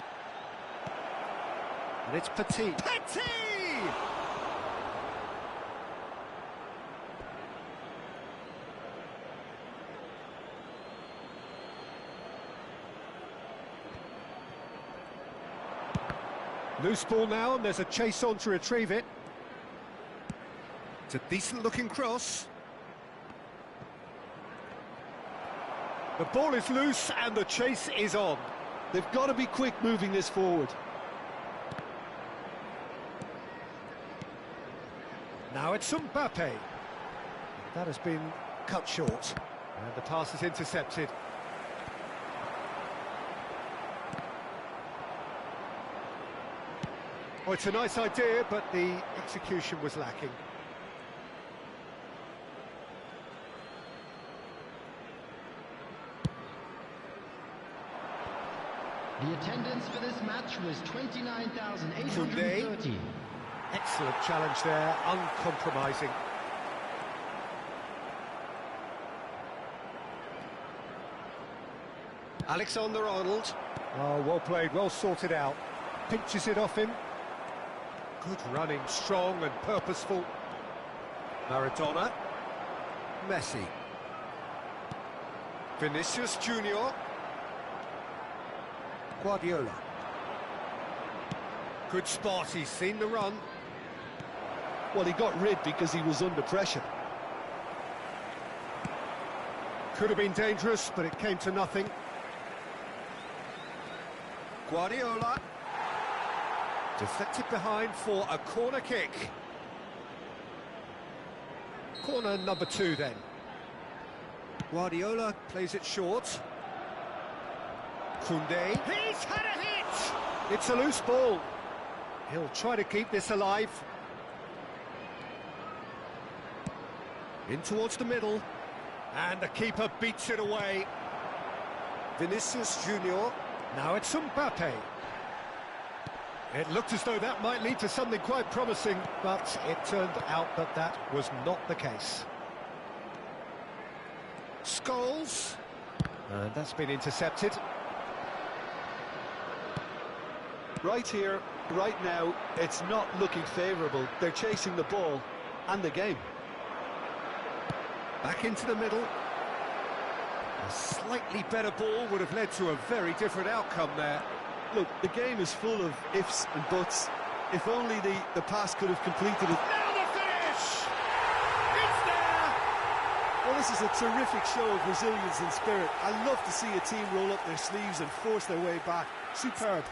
And it's Petit. Petit! Loose ball now, and there's a chase on to retrieve it. It's a decent-looking cross. The ball is loose and the chase is on. They've got to be quick moving this forward. Now it's Mbappe. That has been cut short. And the pass is intercepted. Oh, it's a nice idea, but the execution was lacking. The attendance for this match was 29,830. Excellent challenge there, uncompromising. Alexander-Arnold. Oh, well played, well sorted out. Pinches it off him. Good running, strong and purposeful. Maradona. Messi. Vinicius Junior. Guardiola. Good spot, he's seen the run. Well, he got rid because he was under pressure. Could have been dangerous, but it came to nothing. Guardiola. Deflected behind for a corner kick. Corner number 2 then. Guardiola plays it short. Koundé. He's had a hit! It's a loose ball. He'll try to keep this alive. In towards the middle. And the keeper beats it away. Vinicius Junior. Now it's Mbappe. It looked as though that might lead to something quite promising, but it turned out that that was not the case. Scholes. And that's been intercepted. Right here, right now, it's not looking favourable. They're chasing the ball and the game. Back into the middle. A slightly better ball would have led to a very different outcome there. Look, the game is full of ifs and buts. If only the pass could have completed it. Now the finish! It's there! Well, this is a terrific show of resilience and spirit. I love to see a team roll up their sleeves and force their way back. Superb.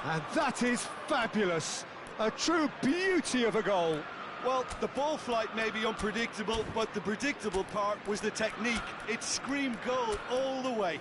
And that is fabulous. A true beauty of a goal. Well, the ball flight may be unpredictable, but the predictable part was the technique. It screamed goal all the way.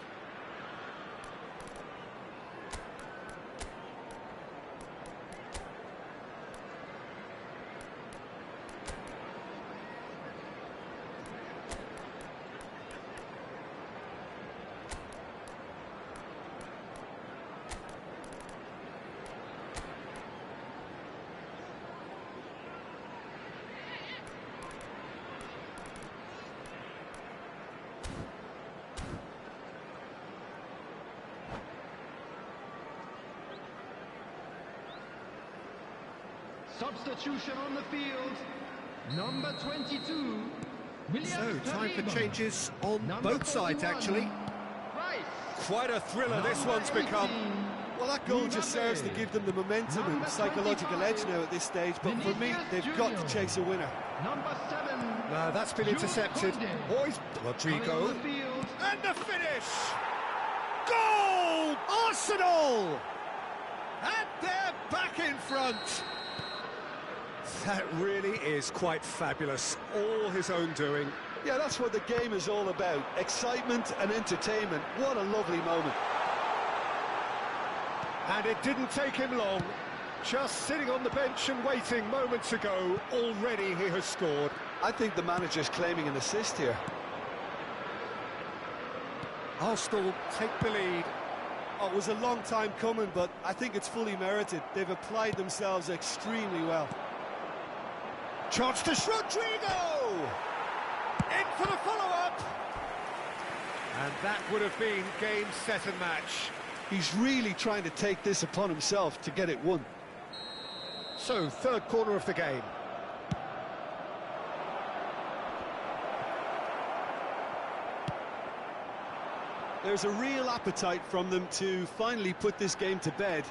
Substitution on the field. Number 22. So, time for changes on both sides, actually. quite a thriller this one's become. Well, that goal just serves to give them the momentum and psychological edge now at this stage, but for me, they've got to chase a winner. Number 7. No, that's been intercepted. Boys, Rodrigo, and the finish! Goal! Arsenal! And they're back in front. That really is quite fabulous. All his own doing. Yeah, that's what the game is all about. Excitement and entertainment. What a lovely moment. And it didn't take him long. Just sitting on the bench and waiting moments ago, already he has scored. I think the manager's claiming an assist here. Arsenal take the lead. Oh, it was a long time coming, but I think it's fully merited. They've applied themselves extremely well. Chance to Rodrigo! In for the follow-up! And that would have been game, set and match. He's really trying to take this upon himself to get it won. So, third corner of the game. There's a real appetite from them to finally put this game to bed,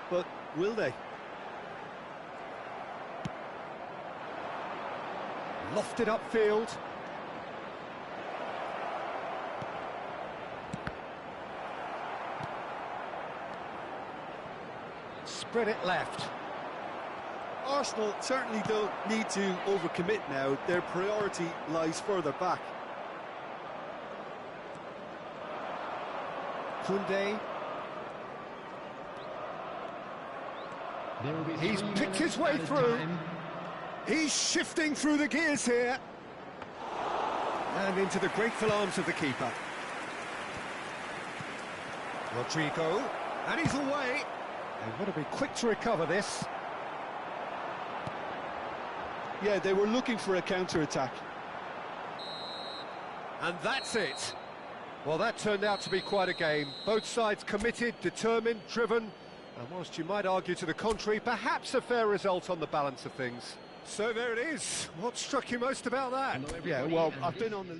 but will they? Lofted upfield. Spread it left. Arsenal certainly don't need to overcommit now. Their priority lies further back. Koundé. He's picked his way through. He's shifting through the gears here. And into the grateful arms of the keeper. Rodrigo. And he's away. They've got to be quick to recover this. Yeah, they were looking for a counter-attack. And that's it. Well, that turned out to be quite a game. Both sides committed, determined, driven. And whilst you might argue to the contrary, perhaps a fair result on the balance of things. So there it is. What struck you most about that? Yeah, well, I've been on the...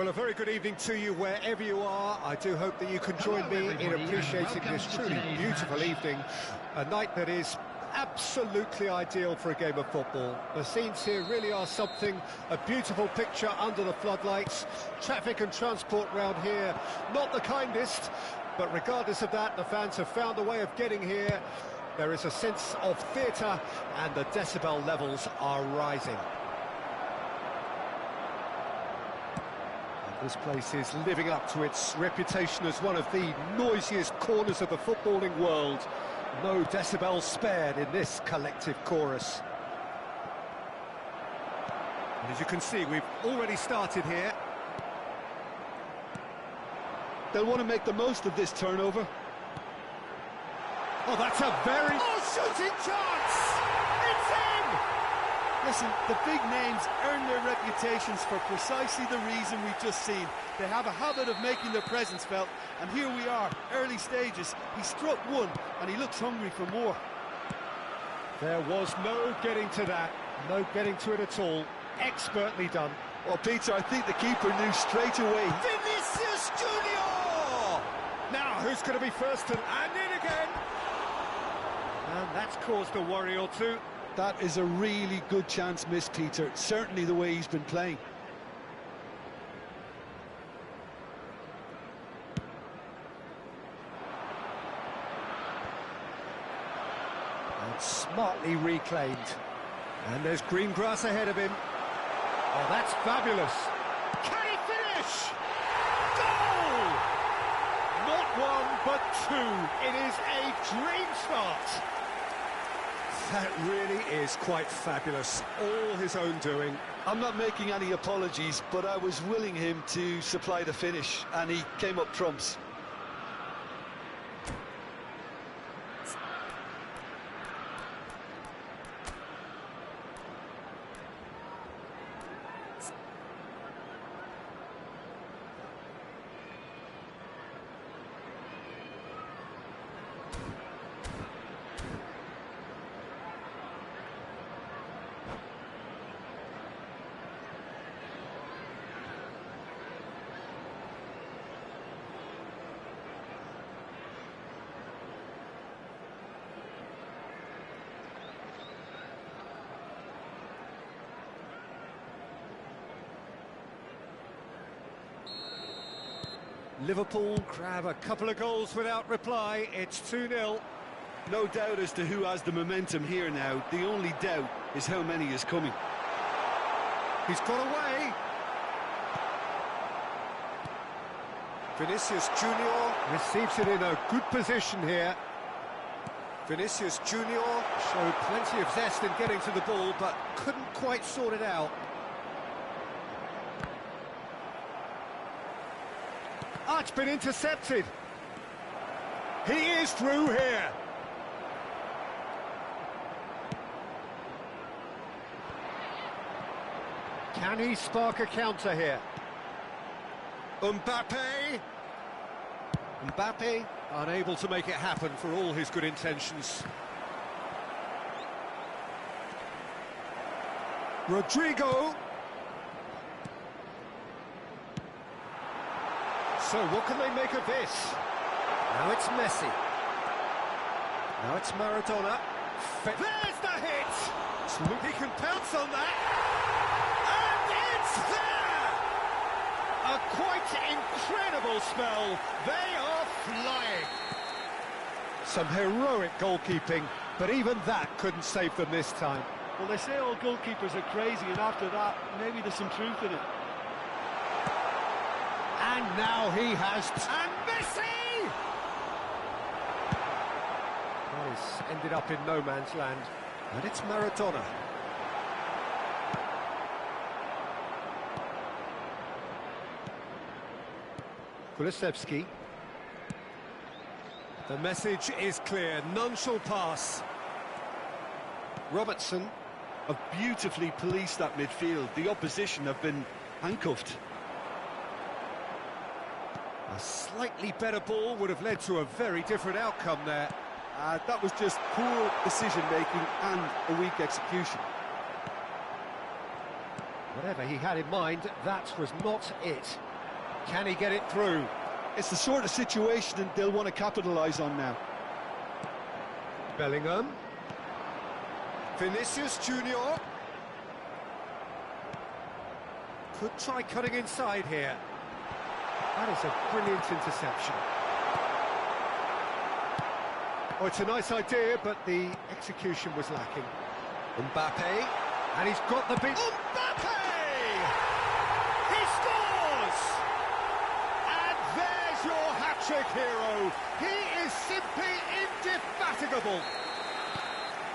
Well, a very good evening to you wherever you are. I do hope that you can join me in appreciating this truly beautiful evening, a night that is absolutely ideal for a game of football. The scenes here really are something, a beautiful picture under the floodlights. Traffic and transport round here, not the kindest, but regardless of that, the fans have found a way of getting here. There is a sense of theatre and the decibel levels are rising. This place is living up to its reputation as one of the noisiest corners of the footballing world. No decibels spared in this collective chorus. And as you can see, we've already started here. They'll want to make the most of this turnover. Oh, that's a very... Oh, shooting chance! It's in! Listen, the big names earn their reputations for precisely the reason we've just seen. They have a habit of making their presence felt, and here we are, early stages. He struck one, and he looks hungry for more. There was no getting to that, no getting to it at all. Expertly done. Well, Peter, I think the keeper knew straight away. Vinicius Junior! Now, who's going to be first and in again? And that's caused a worry or two. That is a really good chance missed, Peter. Certainly the way he's been playing. And smartly reclaimed. And there's green grass ahead of him. Oh, that's fabulous. Can he finish? Goal! Not one, but two. It is a dream start. That really is quite fabulous, all his own doing. I'm not making any apologies, but I was willing him to supply the finish, and he came up trumps. Liverpool grab a couple of goals without reply. It's 2-0. No doubt as to who has the momentum here now. The only doubt is how many is coming. He's got away. Vinicius Junior receives it in a good position here. Vinicius Junior showed plenty of zest in getting to the ball, but couldn't quite sort it out. Ah, it's been intercepted. He is through here. Can he spark a counter here? Mbappe. Mbappe unable to make it happen for all his good intentions. Rodrigo. So what can they make of this? Now it's Messi. Now it's Maradona. There's the hit! He can pounce on that. And it's there! A quite incredible spell. They are flying. Some heroic goalkeeping, but even that couldn't save them this time. Well, they say all goalkeepers are crazy, and after that, maybe there's some truth in it. And now he has... And Messi! Well, he's ended up in no man's land. And it's Maradona. Kulusevski. The message is clear. None shall pass. Robertson. Have beautifully policed that midfield. The opposition have been handcuffed. A slightly better ball would have led to a very different outcome there. That was just poor decision-making and a weak execution. Whatever he had in mind, that was not it. Can he get it through? It's the sort of situation they'll want to capitalise on now. Bellingham. Vinicius Junior. Could try cutting inside here. That is a brilliant interception. Oh, it's a nice idea, but the execution was lacking. Mbappe, and he's got the big... Mbappe! He scores! And there's your hat-trick hero. He is simply indefatigable.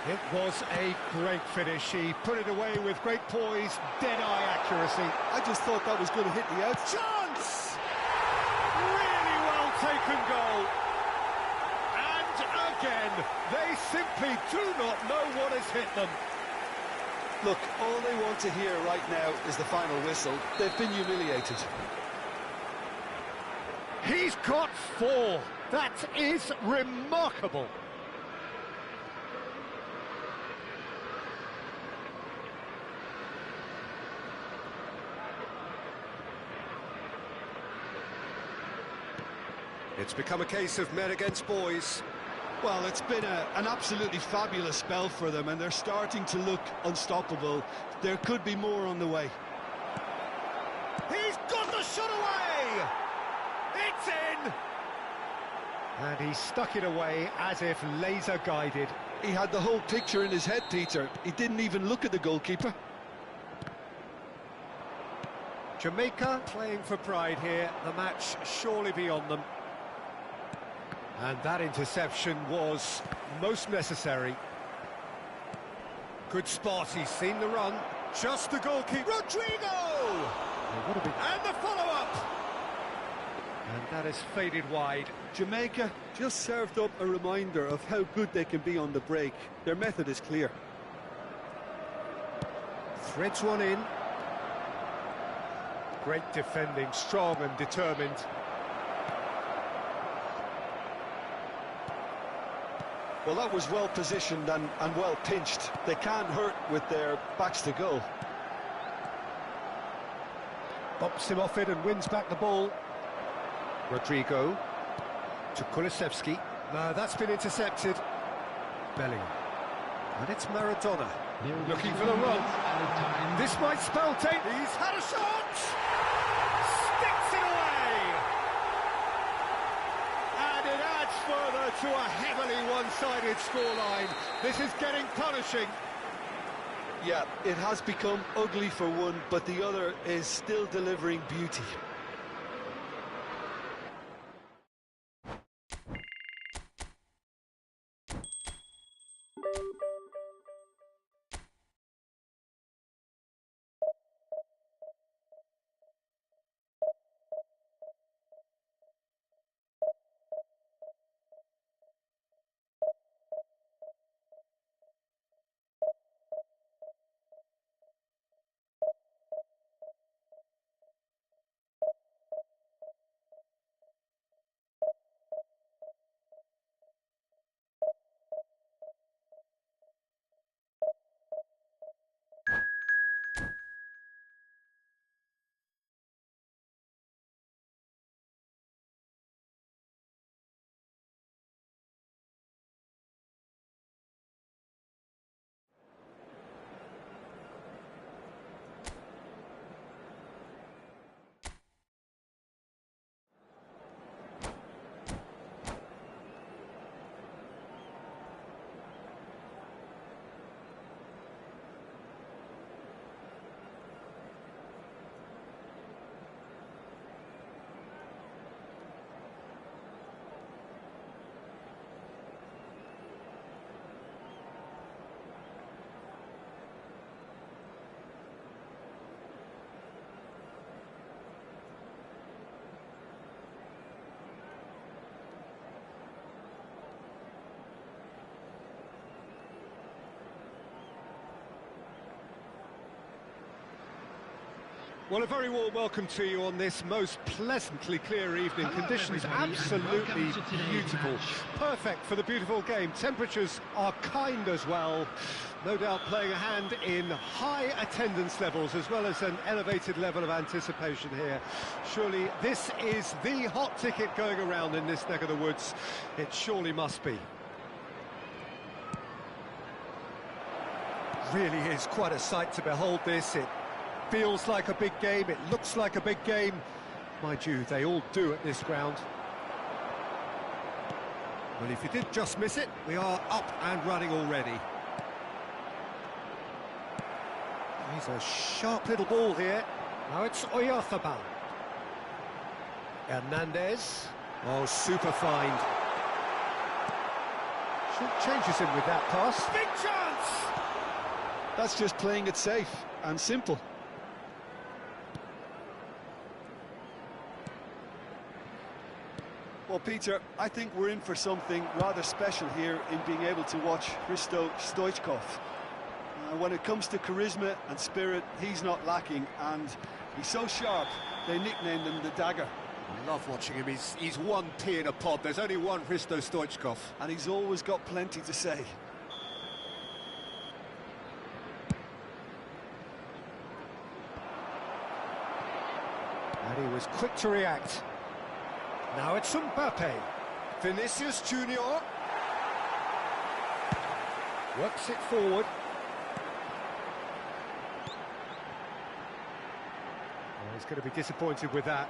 It was a great finish. He put it away with great poise, dead-eye accuracy. I just thought that was going to hit the out. Chance! Really well taken goal. And again, they simply do not know what has hit them. Look, all they want to hear right now is the final whistle. They've been humiliated. He's got 4. That is remarkable. It's become a case of men against boys. Well, it's been an absolutely fabulous spell for them, and they're starting to look unstoppable. There could be more on the way. He's got the shot away! It's in! And he stuck it away as if laser-guided. He had the whole picture in his head, Peter. He didn't even look at the goalkeeper. Jamaica playing for pride here. The match surely beyond them. And that interception was most necessary. Good spot, he's seen the run. Just the goalkeeper. Rodrigo! And the follow-up! And that is faded wide. Jamaica just served up a reminder of how good they can be on the break. Their method is clear. Threads one in. Great defending, strong and determined. Well, that was well positioned and well pinched. They can't hurt with their backs to goal. Bops him off it and wins back the ball. Rodrigo to Kulusevski. No, that's been intercepted. Bellingham. And it's Maradona. Looking for the run. This might spell tape. He's had a shot! Sticks it away! And it adds further to a heavily one-sided scoreline. This is getting punishing. Yeah, it has become ugly for one, but the other is still delivering beauty. Well, a very warm welcome to you on this most pleasantly clear evening. Hello, Conditions everybody, and absolutely welcome to today's beautiful. match. Perfect for the beautiful game. Temperatures are kind as well. No doubt playing a hand in high attendance levels as well as an elevated level of anticipation here. Surely this is the hot ticket going around in this neck of the woods. It surely must be. Really is quite a sight to behold this. It feels like a big game, it looks like a big game. Mind you, they all do at this ground. Well, if you did just miss it, we are up and running already. He's a sharp little ball here. Now it's Oyarzabal. Hernandez. Oh, super find. Changes him with that pass. Big chance! That's just playing it safe and simple. Well, Peter, I think we're in for something rather special here in being able to watch Hristo Stoichkov. When it comes to charisma and spirit, he's not lacking, and he's so sharp, they nicknamed him the Dagger. I love watching him, he's one pea in a pod. There's only one Hristo Stoichkov. And he's always got plenty to say. And he was quick to react. Now it's Mbappe. Vinicius Junior works it forward. Oh, he's going to be disappointed with that.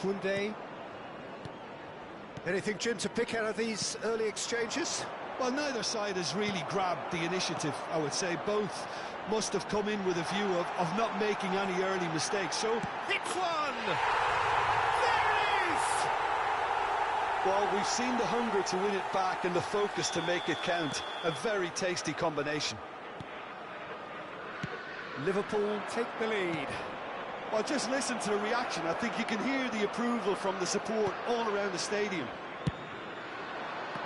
Koundé. Anything, Jim, to pick out of these early exchanges? Well, neither side has really grabbed the initiative, I would say. Both must have come in with a view of not making any early mistakes, so... Hits one! There it is! Well, we've seen the hunger to win it back and the focus to make it count. A very tasty combination. Liverpool take the lead. Well, just listen to the reaction. I think you can hear the approval from the support all around the stadium.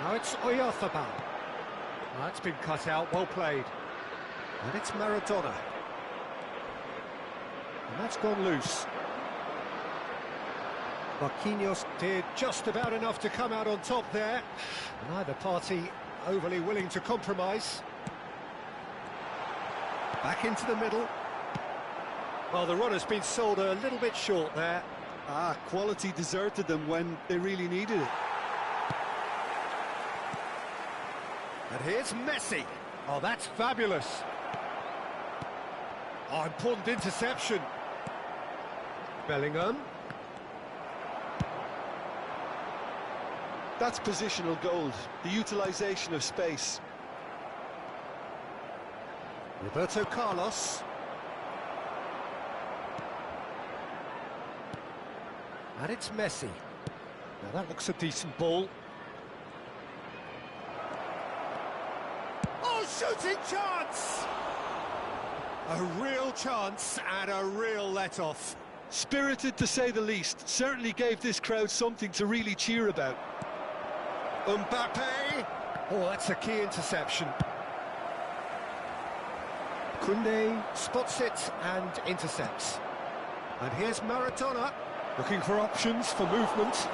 Now it's Oyarzabal. That's been cut out, well played. And it's Maradona. And that's gone loose. Marquinhos did just about enough to come out on top there. Neither party overly willing to compromise. Back into the middle. Well, the run has been sold a little bit short there. Quality deserted them when they really needed it. And here's Messi. Oh, that's fabulous. Oh, important interception. Bellingham. That's positional gold, the utilisation of space. Roberto Carlos. And it's Messi. Now that looks a decent ball. Oh, shooting chance! A real chance and a real let-off. Spirited to say the least. Certainly gave this crowd something to really cheer about. Mbappe. Oh, that's a key interception. Koundé spots it and intercepts. And here's Maradona, looking for options for movement.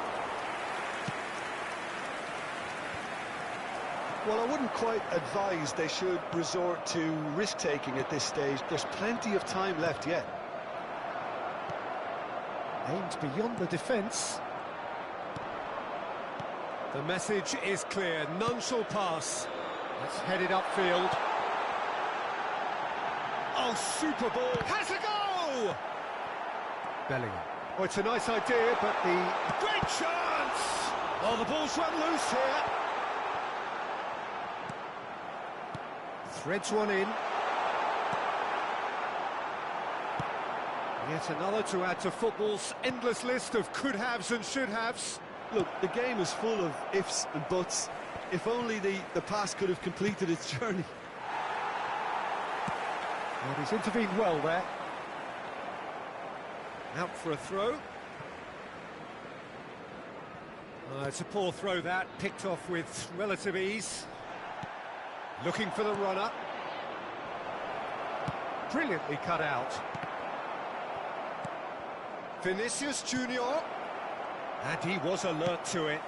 Well, I wouldn't quite advise they should resort to risk-taking at this stage. There's plenty of time left yet. Aimed beyond the defence. The message is clear, none shall pass. That's headed upfield. Oh, super ball, has a go! Bellingham. Oh, it's a nice idea, but the... Great chance! Oh, the ball's run loose here. Threads one in. Yet another to add to football's endless list of could-haves and should-haves. Look, the game is full of ifs and buts. If only the pass could have completed its journey. And he's intervened well there. Out for a throw. It's a poor throw that, picked off with relative ease. Looking for the runner. brilliantly cut out. Vinicius Junior. And he was alert to it.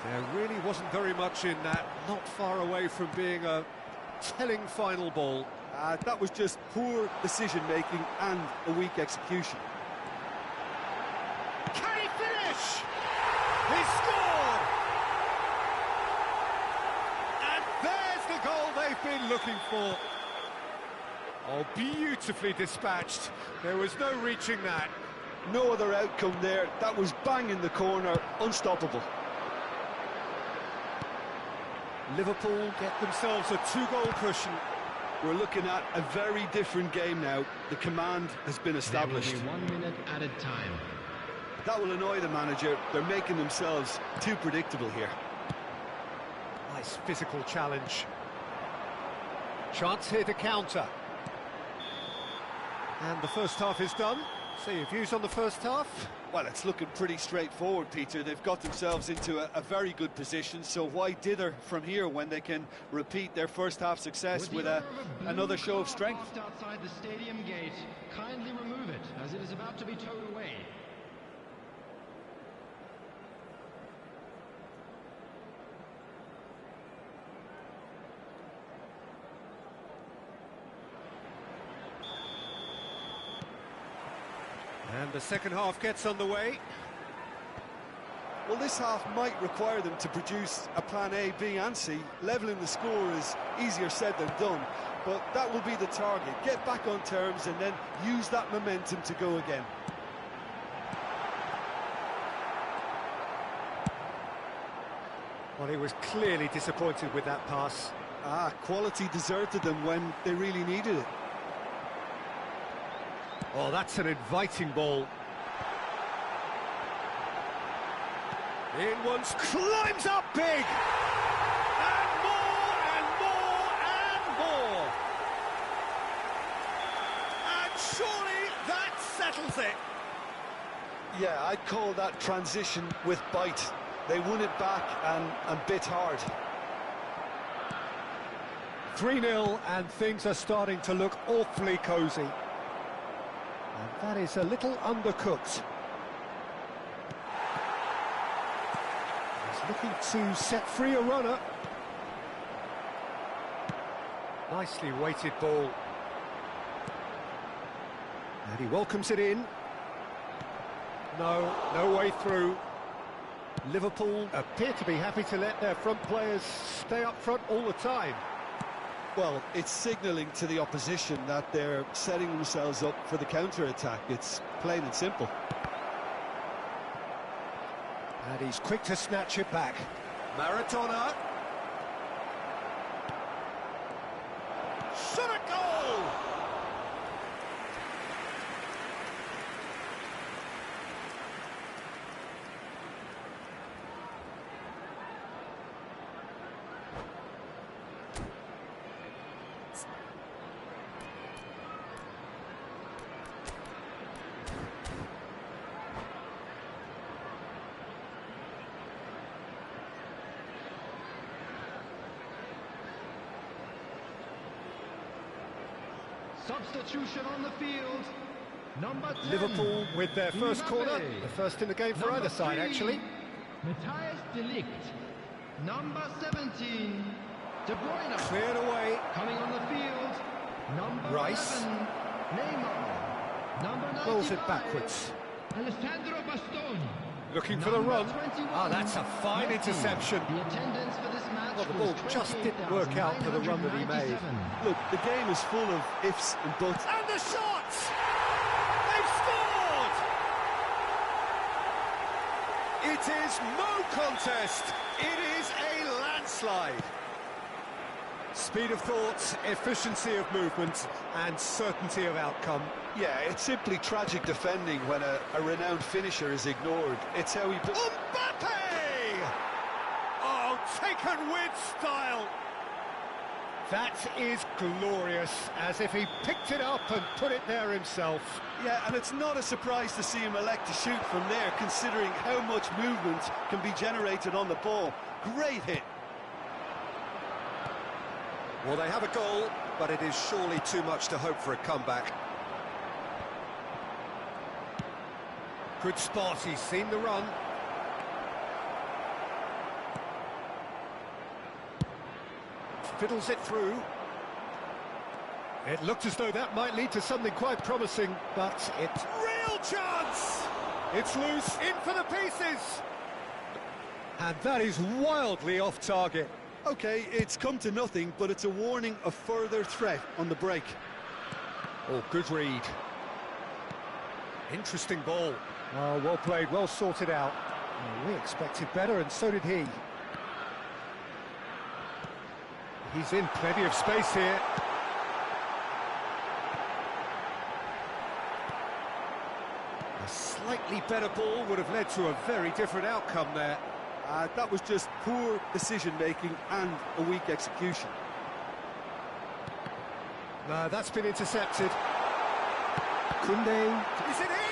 There really wasn't very much in that, not far away from being a telling final ball. That was just poor decision-making and a weak execution. Can he finish? He scored! And there's the goal they've been looking for. Oh, beautifully dispatched. There was no reaching that. No other outcome there. That was bang in the corner, unstoppable. Liverpool get themselves a 2-goal cushion. We're looking at a very different game now. The command has been established. There will be 1 minute added time. That will annoy the manager. They're making themselves too predictable here. Nice physical challenge. Chance here to counter. And the first half is done. So your views on the first half? Well, it's looking pretty straightforward, Peter. They've got themselves into a very good position, so why dither from here when they can repeat their first half success with another show of strength? Outside the stadium gate, kindly remove it as it is about to be towed away. And the second half gets underway. Well, this half might require them to produce a plan A, B and C. Levelling the score is easier said than done, but that will be the target. Get back on terms and then use that momentum to go again. Well, he was clearly disappointed with that pass. Quality deserted them when they really needed it. Oh, that's an inviting ball. In once, climbs up big! And more, and more, and more! And surely that settles it! Yeah, I'd call that transition with bite. They won it back and bit hard. 3-0, and things are starting to look awfully cosy. And that is a little undercooked. He's looking to set free a runner. Nicely weighted ball. And he welcomes it in. No way through. Liverpool appear to be happy to let their front players stay up front all the time. Well, it's signalling to the opposition that they're setting themselves up for the counter-attack. It's plain and simple. And he's quick to snatch it back. Maradona. Shot a goal! Substitution on the field. Number 10. Liverpool with their first Mbappe. corner. The first in the game for Number either side, 3, actually. Matthias de Ligt. Number 17, De Bruyne. Cleared away. Coming on the field. Number Rice. 11, Neymar. Number 95, Rolls it backwards. Alessandro Bastoni. Looking for the Number run. 21, That's a fine Messi. interception. The attendance for this match Well, the ball was just didn't work out for the run that he made. 28,997. Look, the game is full of ifs and buts. And the shot! They've scored! It is no contest. It is a landslide. Speed of thought, efficiency of movement, and certainty of outcome. Yeah, it's simply tragic defending when a renowned finisher is ignored. It's how he... Mbappe! Oh, taken with style. That is glorious, as if he picked it up and put it there himself. Yeah, and it's not a surprise to see him elect to shoot from there, considering how much movement can be generated on the ball. Great hit. Well, they have a goal, but it is surely too much to hope for a comeback. Good spot, he's seen the run. Fiddles it through. It looked as though that might lead to something quite promising, but it's... Real chance! It's loose, in for the pieces! And that is wildly off target. OK, it's come to nothing, but it's a warning of further threat on the break. Oh, good read. Interesting ball. Oh, well played, well sorted out. Oh, we expected better, and so did he. He's in plenty of space here. A slightly better ball would have led to a very different outcome there. That was just poor decision-making and a weak execution. That's been intercepted. Koundé. Is it in?